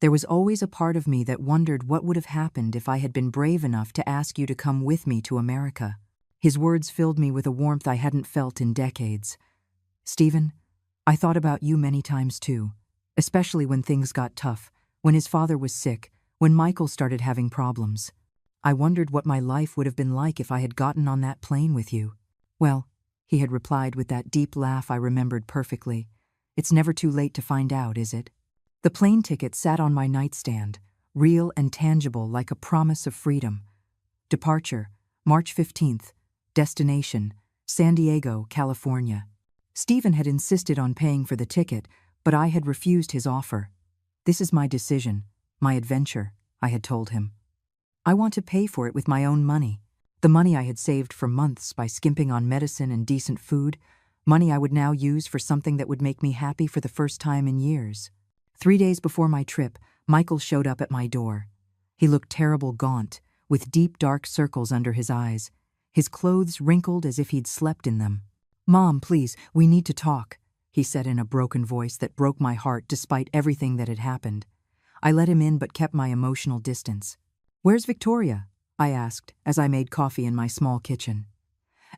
S1: there was always a part of me that wondered what would have happened if I had been brave enough to ask you to come with me to America. His words filled me with a warmth I hadn't felt in decades. Stephen, I thought about you many times too, especially when things got tough, when his father was sick, when Michael started having problems. I wondered what my life would have been like if I had gotten on that plane with you. Well, he had replied with that deep laugh I remembered perfectly. It's never too late to find out, is it? The plane ticket sat on my nightstand, real and tangible like a promise of freedom. Departure, March 15th. Destination, San Diego, California. Stephen had insisted on paying for the ticket, but I had refused his offer. This is my decision, my adventure, I had told him. I want to pay for it with my own money. The money I had saved for months by skimping on medicine and decent food, money I would now use for something that would make me happy for the first time in years. 3 days before my trip, Michael showed up at my door. He looked terrible gaunt, with deep dark circles under his eyes, his clothes wrinkled as if he'd slept in them. "Mom, please, we need to talk," he said in a broken voice that broke my heart despite everything that had happened. I let him in but kept my emotional distance. "Where's Victoria?" I asked as I made coffee in my small kitchen.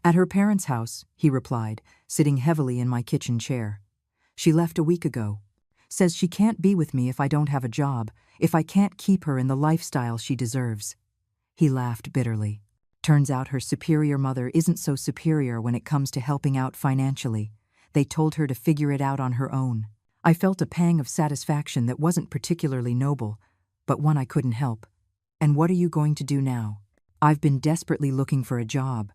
S1: "At her parents' house," he replied, sitting heavily in my kitchen chair. "She left a week ago. Says she can't be with me if I don't have a job, if I can't keep her in the lifestyle she deserves." He laughed bitterly. "Turns out her superior mother isn't so superior when it comes to helping out financially. They told her to figure it out on her own." I felt a pang of satisfaction that wasn't particularly noble, but one I couldn't help. "And what are you going to do now?" "I've been desperately looking for a job.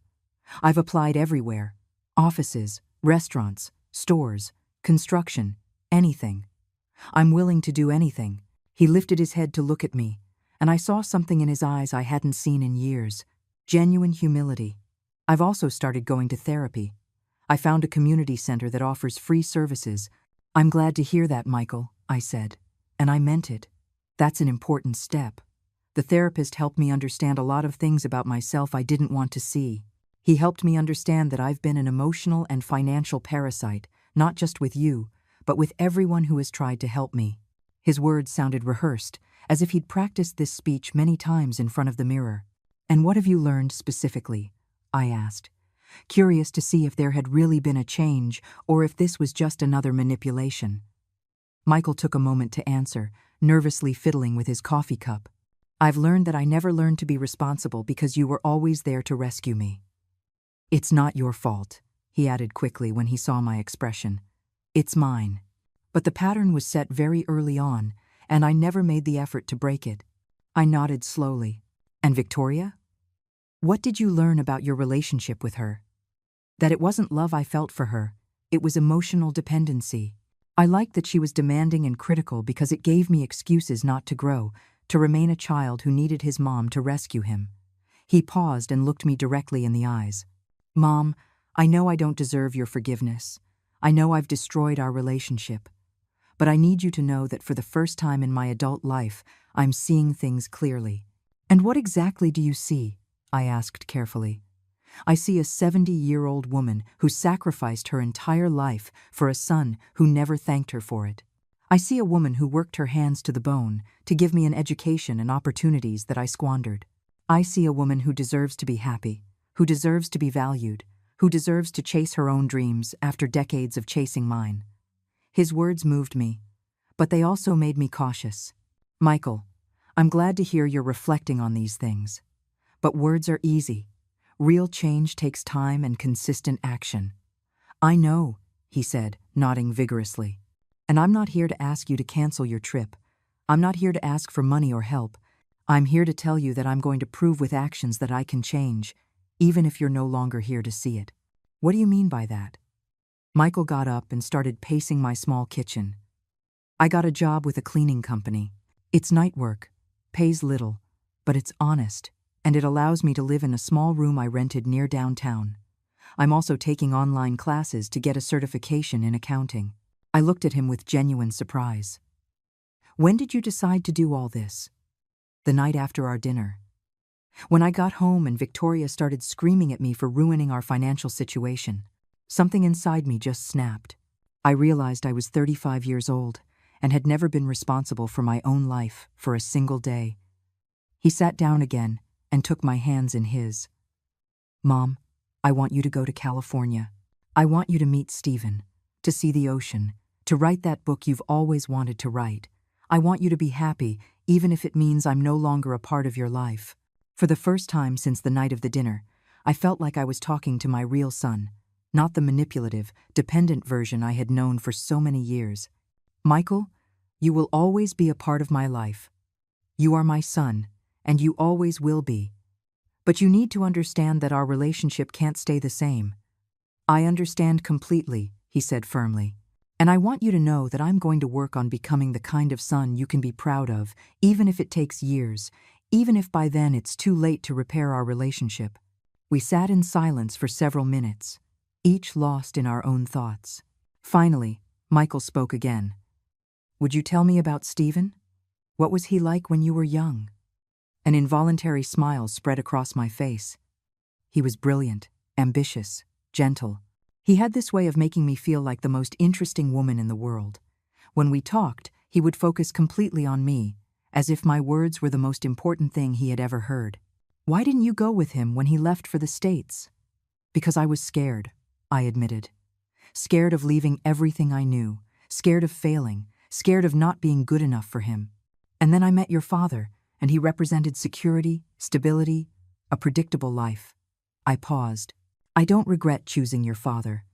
S1: I've applied everywhere. Offices, restaurants, stores, construction, anything. I'm willing to do anything." He lifted his head to look at me, and I saw something in his eyes I hadn't seen in years. Genuine humility. "I've also started going to therapy. I found a community center that offers free services." "I'm glad to hear that, Michael," I said, and I meant it. That's an important step. The therapist helped me understand a lot of things about myself I didn't want to see. He helped me understand that I've been an emotional and financial parasite, not just with you, but with everyone who has tried to help me. His words sounded rehearsed, as if he'd practiced this speech many times in front of the mirror. "And what have you learned specifically?" I asked, curious to see if there had really been a change or if this was just another manipulation. Michael took a moment to answer, nervously fiddling with his coffee cup. "I've learned that I never learned to be responsible because you were always there to rescue me." "It's not your fault," he added quickly when he saw my expression. "It's mine." But the pattern was set very early on, and I never made the effort to break it. I nodded slowly. "And Victoria? What did you learn about your relationship with her?" "That it wasn't love I felt for her. It was emotional dependency. I liked that she was demanding and critical because it gave me excuses not to grow, to remain a child who needed his mom to rescue him." He paused and looked me directly in the eyes. "Mom, I know I don't deserve your forgiveness. I know I've destroyed our relationship. But I need you to know that for the first time in my adult life, I'm seeing things clearly." "And what exactly do you see?" I asked carefully. "I see a 70-year-old woman who sacrificed her entire life for a son who never thanked her for it. I see a woman who worked her hands to the bone to give me an education and opportunities that I squandered. I see a woman who deserves to be happy, who deserves to be valued, who deserves to chase her own dreams after decades of chasing mine." His words moved me, but they also made me cautious. "Michael, I'm glad to hear you're reflecting on these things. But words are easy. Real change takes time and consistent action." "I know," he said, nodding vigorously. "And I'm not here to ask you to cancel your trip. I'm not here to ask for money or help. I'm here to tell you that I'm going to prove with actions that I can change, even if you're no longer here to see it." "What do you mean by that?" Michael got up and started pacing my small kitchen. "I got a job with a cleaning company. It's night work, pays little, but it's honest, and it allows me to live in a small room I rented near downtown. I'm also taking online classes to get a certification in accounting." I looked at him with genuine surprise. "When did you decide to do all this?" "The night after our dinner. When I got home and Victoria started screaming at me for ruining our financial situation. Something inside me just snapped. I realized I was 35 years old and had never been responsible for my own life for a single day." He sat down again and took my hands in his. "Mom, I want you to go to California. I want you to meet Stephen, to see the ocean, to write that book you've always wanted to write. I want you to be happy, even if it means I'm no longer a part of your life." For the first time since the night of the dinner, I felt like I was talking to my real son, not the manipulative, dependent version I had known for so many years. Michael, you will always be a part of my life. You are my son, and you always will be. But you need to understand that our relationship can't stay the same. I understand completely, he said firmly. And I want you to know that I'm going to work on becoming the kind of son you can be proud of, even if it takes years, even if by then it's too late to repair our relationship. We sat in silence for several minutes, each lost in our own thoughts. Finally, Michael spoke again. Would you tell me about Stephen? What was he like when you were young? An involuntary smile spread across my face. He was brilliant, ambitious, gentle. He had this way of making me feel like the most interesting woman in the world. When we talked, he would focus completely on me, as if my words were the most important thing he had ever heard. Why didn't you go with him when he left for the States? Because I was scared, I admitted. Scared of leaving everything I knew, scared of failing, scared of not being good enough for him. And then I met your father, and he represented security, stability, a predictable life. I paused. I don't regret choosing your father.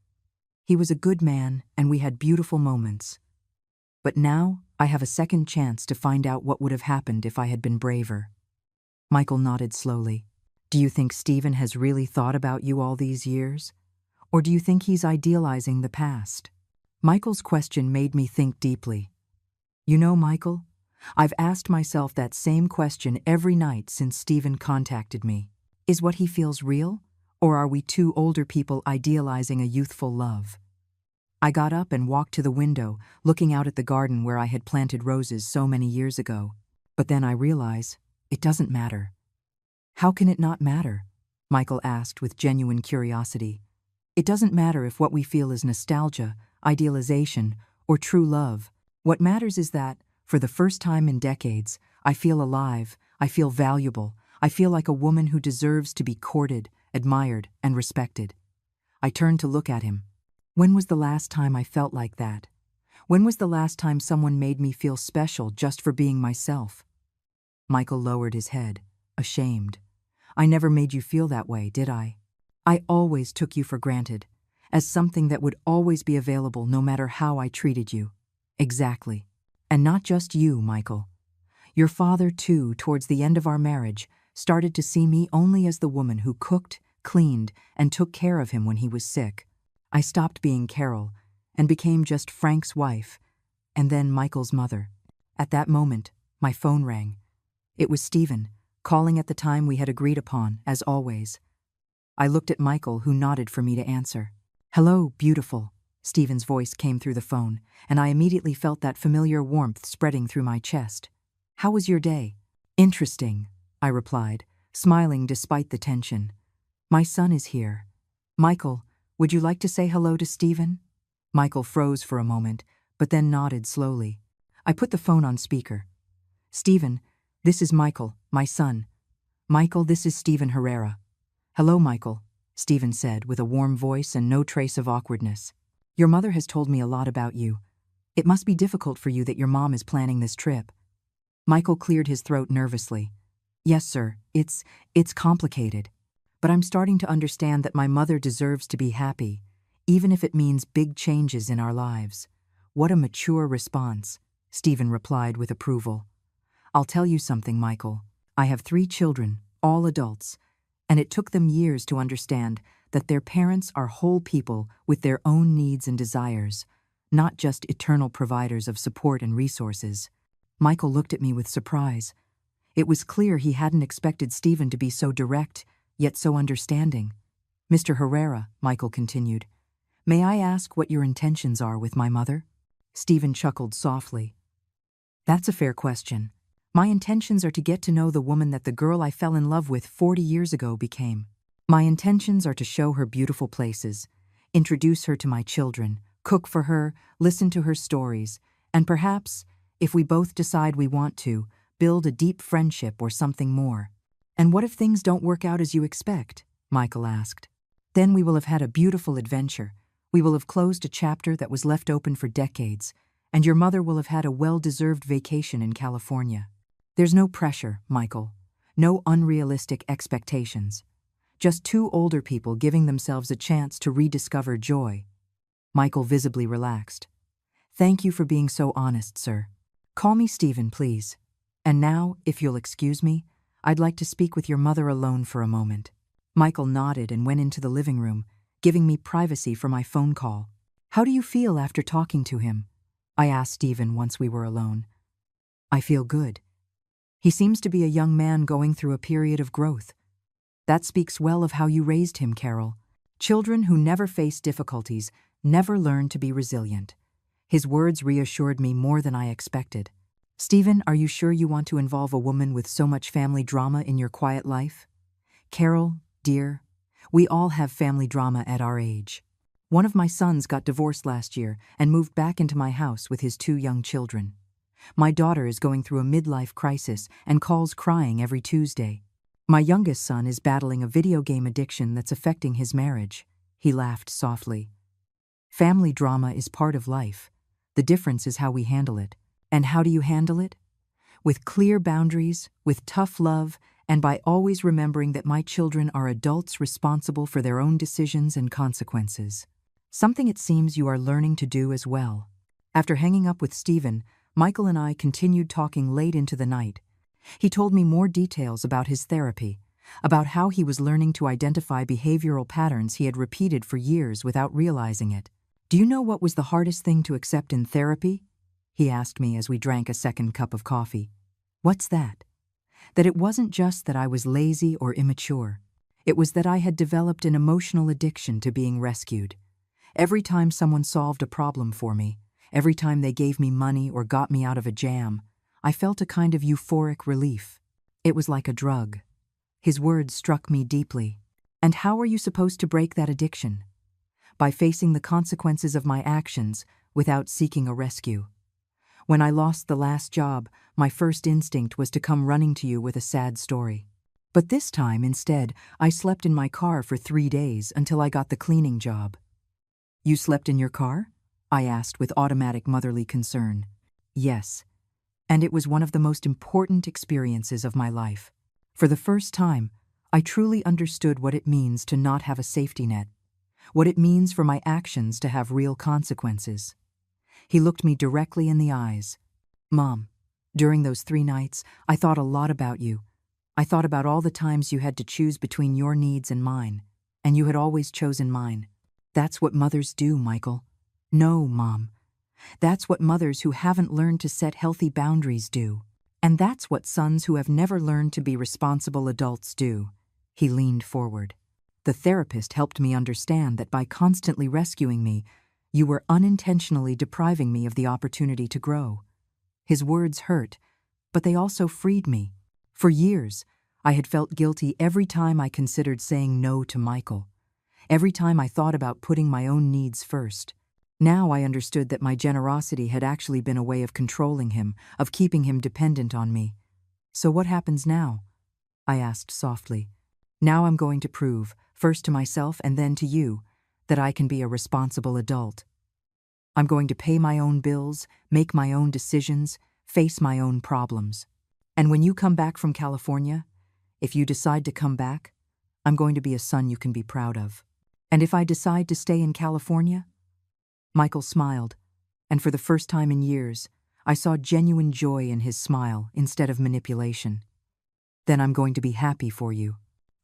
S1: He was a good man, and we had beautiful moments. But now I have a second chance to find out what would have happened if I had been braver. Michael nodded slowly. Do you think Stephen has really thought about you all these years? Or do you think he's idealizing the past? Michael's question made me think deeply. You know, Michael, I've asked myself that same question every night since Stephen contacted me. Is what he feels real? Or are we two older people idealizing a youthful love? I got up and walked to the window, looking out at the garden where I had planted roses so many years ago. But then I realize it doesn't matter. How can it not matter? Michael asked with genuine curiosity. It doesn't matter if what we feel is nostalgia, idealization, or true love. What matters is that, for the first time in decades, I feel alive, I feel valuable, I feel like a woman who deserves to be courted, admired, and respected. I turned to look at him. When was the last time I felt like that? When was the last time someone made me feel special just for being myself? Michael lowered his head, ashamed. I never made you feel that way, did I? I always took you for granted, as something that would always be available no matter how I treated you. Exactly. And not just you, Michael. Your father, too, towards the end of our marriage, started to see me only as the woman who cooked, cleaned, and took care of him when he was sick. I stopped being Carol and became just Frank's wife, and then Michael's mother. At that moment, my phone rang. It was Stephen, calling at the time we had agreed upon, as always. I looked at Michael, who nodded for me to answer. Hello, beautiful. Stephen's voice came through the phone, and I immediately felt that familiar warmth spreading through my chest. How was your day? Interesting, I replied, smiling despite the tension. My son is here. Michael, would you like to say hello to Stephen? Michael froze for a moment, but then nodded slowly. I put the phone on speaker. Stephen, this is Michael, my son. Michael, this is Stephen Herrera. Hello, Michael, Stephen said with a warm voice and no trace of awkwardness. Your mother has told me a lot about you. It must be difficult for you that your mom is planning this trip. Michael cleared his throat nervously. Yes, sir, it's complicated. But I'm starting to understand that my mother deserves to be happy, even if it means big changes in our lives. What a mature response, Stephen replied with approval. I'll tell you something, Michael. I have 3 children, all adults, and it took them years to understand that their parents are whole people with their own needs and desires, not just eternal providers of support and resources. Michael looked at me with surprise. It was clear he hadn't expected Stephen to be so direct, yet so understanding. Mr. Herrera, Michael continued, may I ask what your intentions are with my mother? Stephen chuckled softly. That's a fair question. My intentions are to get to know the woman that the girl I fell in love with 40 years ago became. My intentions are to show her beautiful places, introduce her to my children, cook for her, listen to her stories, and perhaps, if we both decide we want to, build a deep friendship or something more. And what if things don't work out as you expect? Michael asked. Then we will have had a beautiful adventure. We will have closed a chapter that was left open for decades, and your mother will have had a well-deserved vacation in California. There's no pressure, Michael. No unrealistic expectations. Just two older people giving themselves a chance to rediscover joy. Michael visibly relaxed. Thank you for being so honest, sir. Call me Stephen, please. And now, if you'll excuse me, I'd like to speak with your mother alone for a moment. Michael nodded and went into the living room, giving me privacy for my phone call. How do you feel after talking to him? I asked Stephen once we were alone. I feel good. He seems to be a young man going through a period of growth. That speaks well of how you raised him, Carol. Children who never face difficulties never learn to be resilient. His words reassured me more than I expected. Stephen, are you sure you want to involve a woman with so much family drama in your quiet life? Carol, dear, we all have family drama at our age. One of my sons got divorced last year and moved back into my house with his two young children. My daughter is going through a midlife crisis and calls crying every Tuesday. My youngest son is battling a video game addiction that's affecting his marriage. He laughed softly. Family drama is part of life. The difference is how we handle it. And how do you handle it? With clear boundaries, with tough love, and by always remembering that my children are adults responsible for their own decisions and consequences. Something it seems you are learning to do as well. After hanging up with Stephen, Michael and I continued talking late into the night. He told me more details about his therapy, about how he was learning to identify behavioral patterns he had repeated for years without realizing it. Do you know what was the hardest thing to accept in therapy? He asked me as we drank a second cup of coffee. What's that? That it wasn't just that I was lazy or immature. It was that I had developed an emotional addiction to being rescued. Every time someone solved a problem for me, every time they gave me money or got me out of a jam, I felt a kind of euphoric relief. It was like a drug. His words struck me deeply. And how are you supposed to break that addiction? By facing the consequences of my actions without seeking a rescue. When I lost the last job, my first instinct was to come running to you with a sad story. But this time, instead, I slept in my car for 3 days until I got the cleaning job. You slept in your car? I asked with automatic motherly concern. Yes. And it was one of the most important experiences of my life. For the first time, I truly understood what it means to not have a safety net, what it means for my actions to have real consequences. He looked me directly in the eyes. Mom, during those 3 nights, I thought a lot about you. I thought about all the times you had to choose between your needs and mine, and you had always chosen mine. That's what mothers do, Michael. No, Mom. That's what mothers who haven't learned to set healthy boundaries do. And that's what sons who have never learned to be responsible adults do. He leaned forward. The therapist helped me understand that by constantly rescuing me, you were unintentionally depriving me of the opportunity to grow. His words hurt, but they also freed me. For years, I had felt guilty every time I considered saying no to Michael. Every time I thought about putting my own needs first. Now I understood that my generosity had actually been a way of controlling him, of keeping him dependent on me. So what happens now? I asked softly. Now I'm going to prove, first to myself and then to you, that I can be a responsible adult. I'm going to pay my own bills, make my own decisions, face my own problems. And when you come back from California, if you decide to come back, I'm going to be a son you can be proud of. And if I decide to stay in California? Michael smiled, and for the first time in years, I saw genuine joy in his smile instead of manipulation. Then I'm going to be happy for you.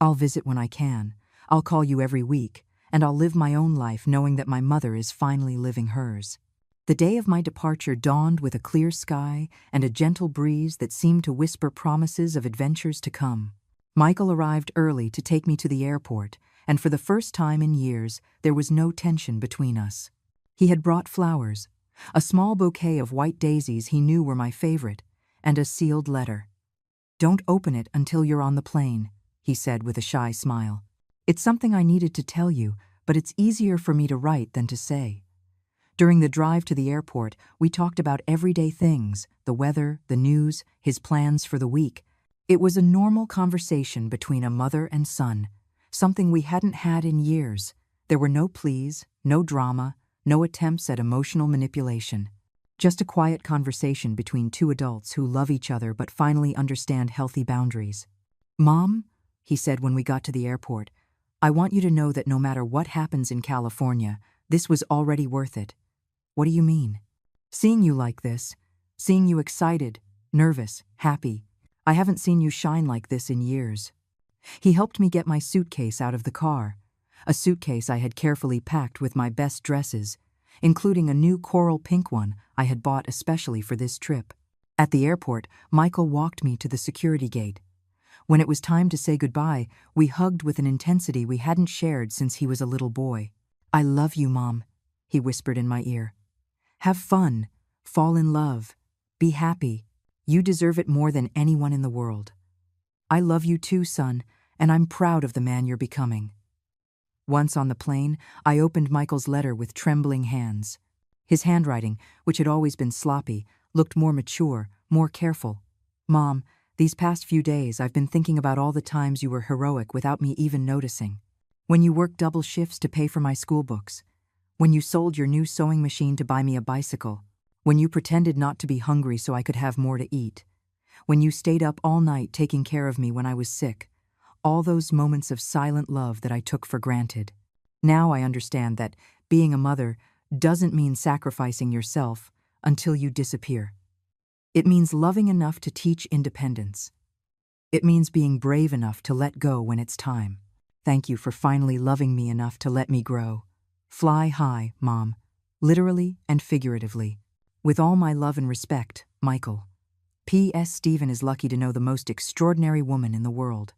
S1: I'll visit when I can. I'll call you every week, and I'll live my own life knowing that my mother is finally living hers. The day of my departure dawned with a clear sky and a gentle breeze that seemed to whisper promises of adventures to come. Michael arrived early to take me to the airport, and for the first time in years, there was no tension between us. He had brought flowers, a small bouquet of white daisies he knew were my favorite, and a sealed letter. Don't open it until you're on the plane, he said with a shy smile. It's something I needed to tell you, but it's easier for me to write than to say. During the drive to the airport, we talked about everyday things, the weather, the news, his plans for the week. It was a normal conversation between a mother and son, something we hadn't had in years. There were no pleas, no drama, no attempts at emotional manipulation. Just a quiet conversation between two adults who love each other but finally understand healthy boundaries. Mom, he said when we got to the airport, I want you to know that no matter what happens in California, this was already worth it. What do you mean? Seeing you like this, seeing you excited, nervous, happy. I haven't seen you shine like this in years. He helped me get my suitcase out of the car, a suitcase I had carefully packed with my best dresses, including a new coral pink one I had bought especially for this trip. At the airport, Michael walked me to the security gate. When it was time to say goodbye, we hugged with an intensity we hadn't shared since he was a little boy. "I love you, Mom," he whispered in my ear. "Have fun, fall in love, be happy. You deserve it more than anyone in the world. I love you too, son, and I'm proud of the man you're becoming." Once on the plane, I opened Michael's letter with trembling hands. His handwriting, which had always been sloppy, looked more mature, more careful. "Mom, these past few days I've been thinking about all the times you were heroic without me even noticing. When you worked double shifts to pay for my school books. When you sold your new sewing machine to buy me a bicycle. When you pretended not to be hungry so I could have more to eat. When you stayed up all night taking care of me when I was sick. All those moments of silent love that I took for granted. Now I understand that being a mother doesn't mean sacrificing yourself until you disappear. It means loving enough to teach independence. It means being brave enough to let go when it's time. Thank you for finally loving me enough to let me grow. Fly high, Mom, literally and figuratively. With all my love and respect, Michael. P.S. Stephen is lucky to know the most extraordinary woman in the world.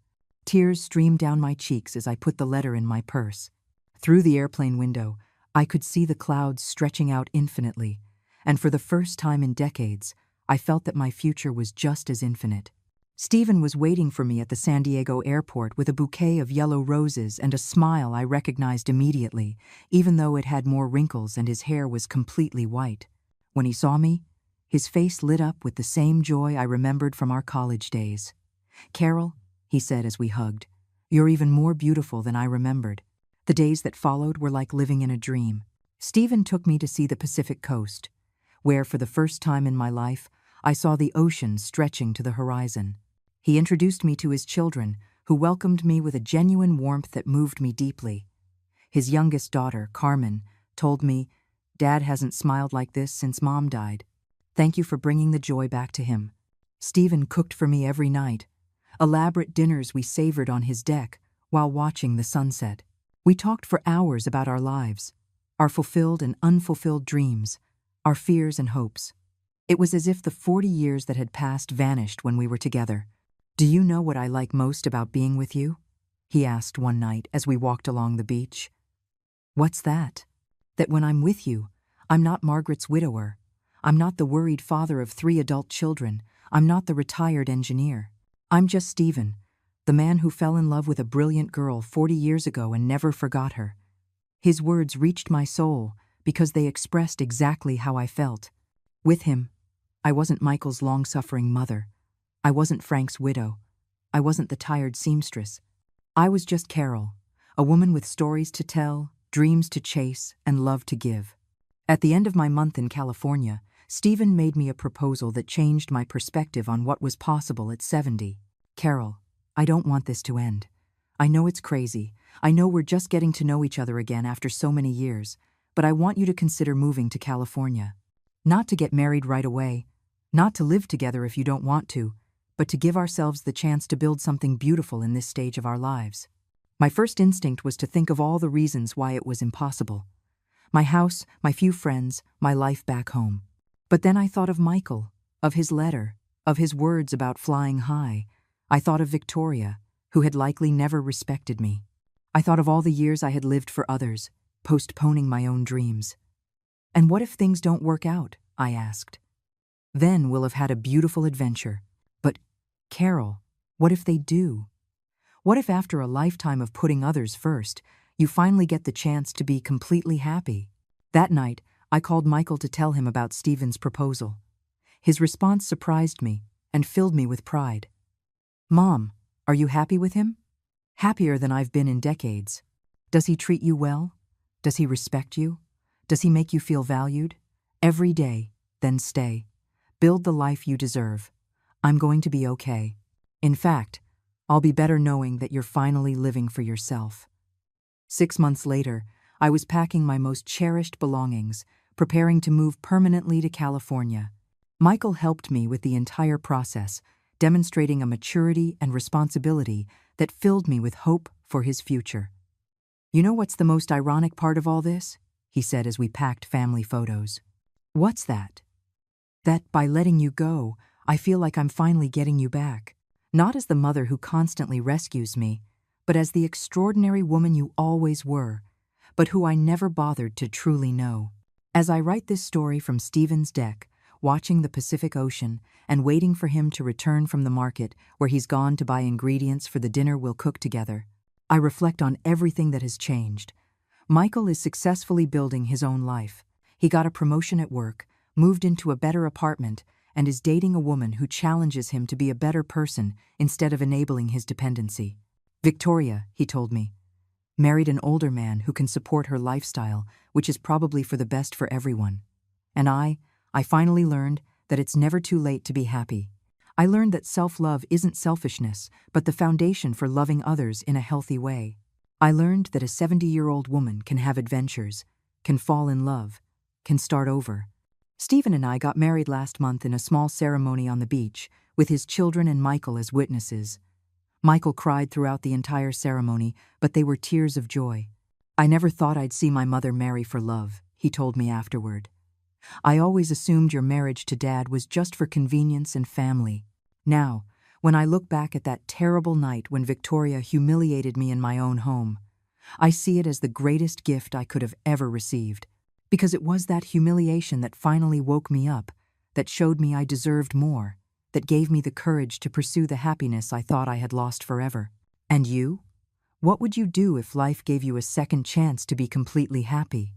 S1: Tears streamed down my cheeks as I put the letter in my purse. Through the airplane window, I could see the clouds stretching out infinitely, and for the first time in decades, I felt that my future was just as infinite. Stephen was waiting for me at the San Diego airport with a bouquet of yellow roses and a smile I recognized immediately, even though it had more wrinkles and his hair was completely white. When he saw me, his face lit up with the same joy I remembered from our college days. "Carol," he said as we hugged, "you're even more beautiful than I remembered." The days that followed were like living in a dream. Stephen took me to see the Pacific coast, where for the first time in my life, I saw the ocean stretching to the horizon. He introduced me to his children, who welcomed me with a genuine warmth that moved me deeply. His youngest daughter, Carmen, told me, "Dad hasn't smiled like this since Mom died. Thank you for bringing the joy back to him." Stephen cooked for me every night, elaborate dinners we savored on his deck while watching the sunset. We talked for hours about our lives, our fulfilled and unfulfilled dreams, our fears and hopes. It was as if the 40 years that had passed vanished when we were together. "Do you know what I like most about being with you?" he asked one night as we walked along the beach. "What's that?" "That when I'm with you, I'm not Margaret's widower. I'm not the worried father of 3 adult children. I'm not the retired engineer. I'm just Stephen, the man who fell in love with a brilliant girl 40 years ago and never forgot her." His words reached my soul because they expressed exactly how I felt. With him, I wasn't Michael's long-suffering mother. I wasn't Frank's widow. I wasn't the tired seamstress. I was just Carol, a woman with stories to tell, dreams to chase, and love to give. At the end of my month in California, Stephen made me a proposal that changed my perspective on what was possible at 70. "Carol, I don't want this to end. I know it's crazy. I know we're just getting to know each other again after so many years, but I want you to consider moving to California. Not to get married right away, not to live together if you don't want to, but to give ourselves the chance to build something beautiful in this stage of our lives." My first instinct was to think of all the reasons why it was impossible. My house, my few friends, my life back home. But then I thought of Michael, of his letter, of his words about flying high. I thought of Victoria, who had likely never respected me. I thought of all the years I had lived for others, postponing my own dreams. "And what if things don't work out?" I asked. "Then we'll have had a beautiful adventure. But, Carol, what if they do? What if after a lifetime of putting others first, you finally get the chance to be completely happy?" That night, I called Michael to tell him about Stephen's proposal. His response surprised me and filled me with pride. "Mom, are you happy with him?" "Happier than I've been in decades." "Does he treat you well? Does he respect you? Does he make you feel valued?" "Every day, then stay. Build the life you deserve. I'm going to be okay. In fact, I'll be better knowing that you're finally living for yourself." 6 months later, I was packing my most cherished belongings, preparing to move permanently to California. Michael helped me with the entire process, demonstrating a maturity and responsibility that filled me with hope for his future. "You know what's the most ironic part of all this?" he said as we packed family photos. "What's that?" "That by letting you go, I feel like I'm finally getting you back. Not as the mother who constantly rescues me, but as the extraordinary woman you always were, but who I never bothered to truly know." As I write this story from Stephen's deck, watching the Pacific Ocean and waiting for him to return from the market where he's gone to buy ingredients for the dinner we'll cook together, I reflect on everything that has changed. Michael is successfully building his own life. He got a promotion at work, moved into a better apartment, and is dating a woman who challenges him to be a better person instead of enabling his dependency. Victoria, he told me, married an older man who can support her lifestyle, which is probably for the best for everyone. And I finally learned that it's never too late to be happy. I learned that self-love isn't selfishness, but the foundation for loving others in a healthy way. I learned that a 70-year-old woman can have adventures, can fall in love, can start over. Stephen and I got married last month in a small ceremony on the beach, with his children and Michael as witnesses. Michael cried throughout the entire ceremony, but they were tears of joy. "I never thought I'd see my mother marry for love," he told me afterward. "I always assumed your marriage to Dad was just for convenience and family. Now, when I look back at that terrible night when Victoria humiliated me in my own home, I see it as the greatest gift I could have ever received. Because it was that humiliation that finally woke me up, that showed me I deserved more, that gave me the courage to pursue the happiness I thought I had lost forever. And you? What would you do if life gave you a second chance to be completely happy?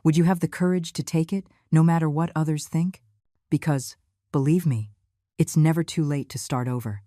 S1: Would you have the courage to take it, no matter what others think? Because, believe me, it's never too late to start over."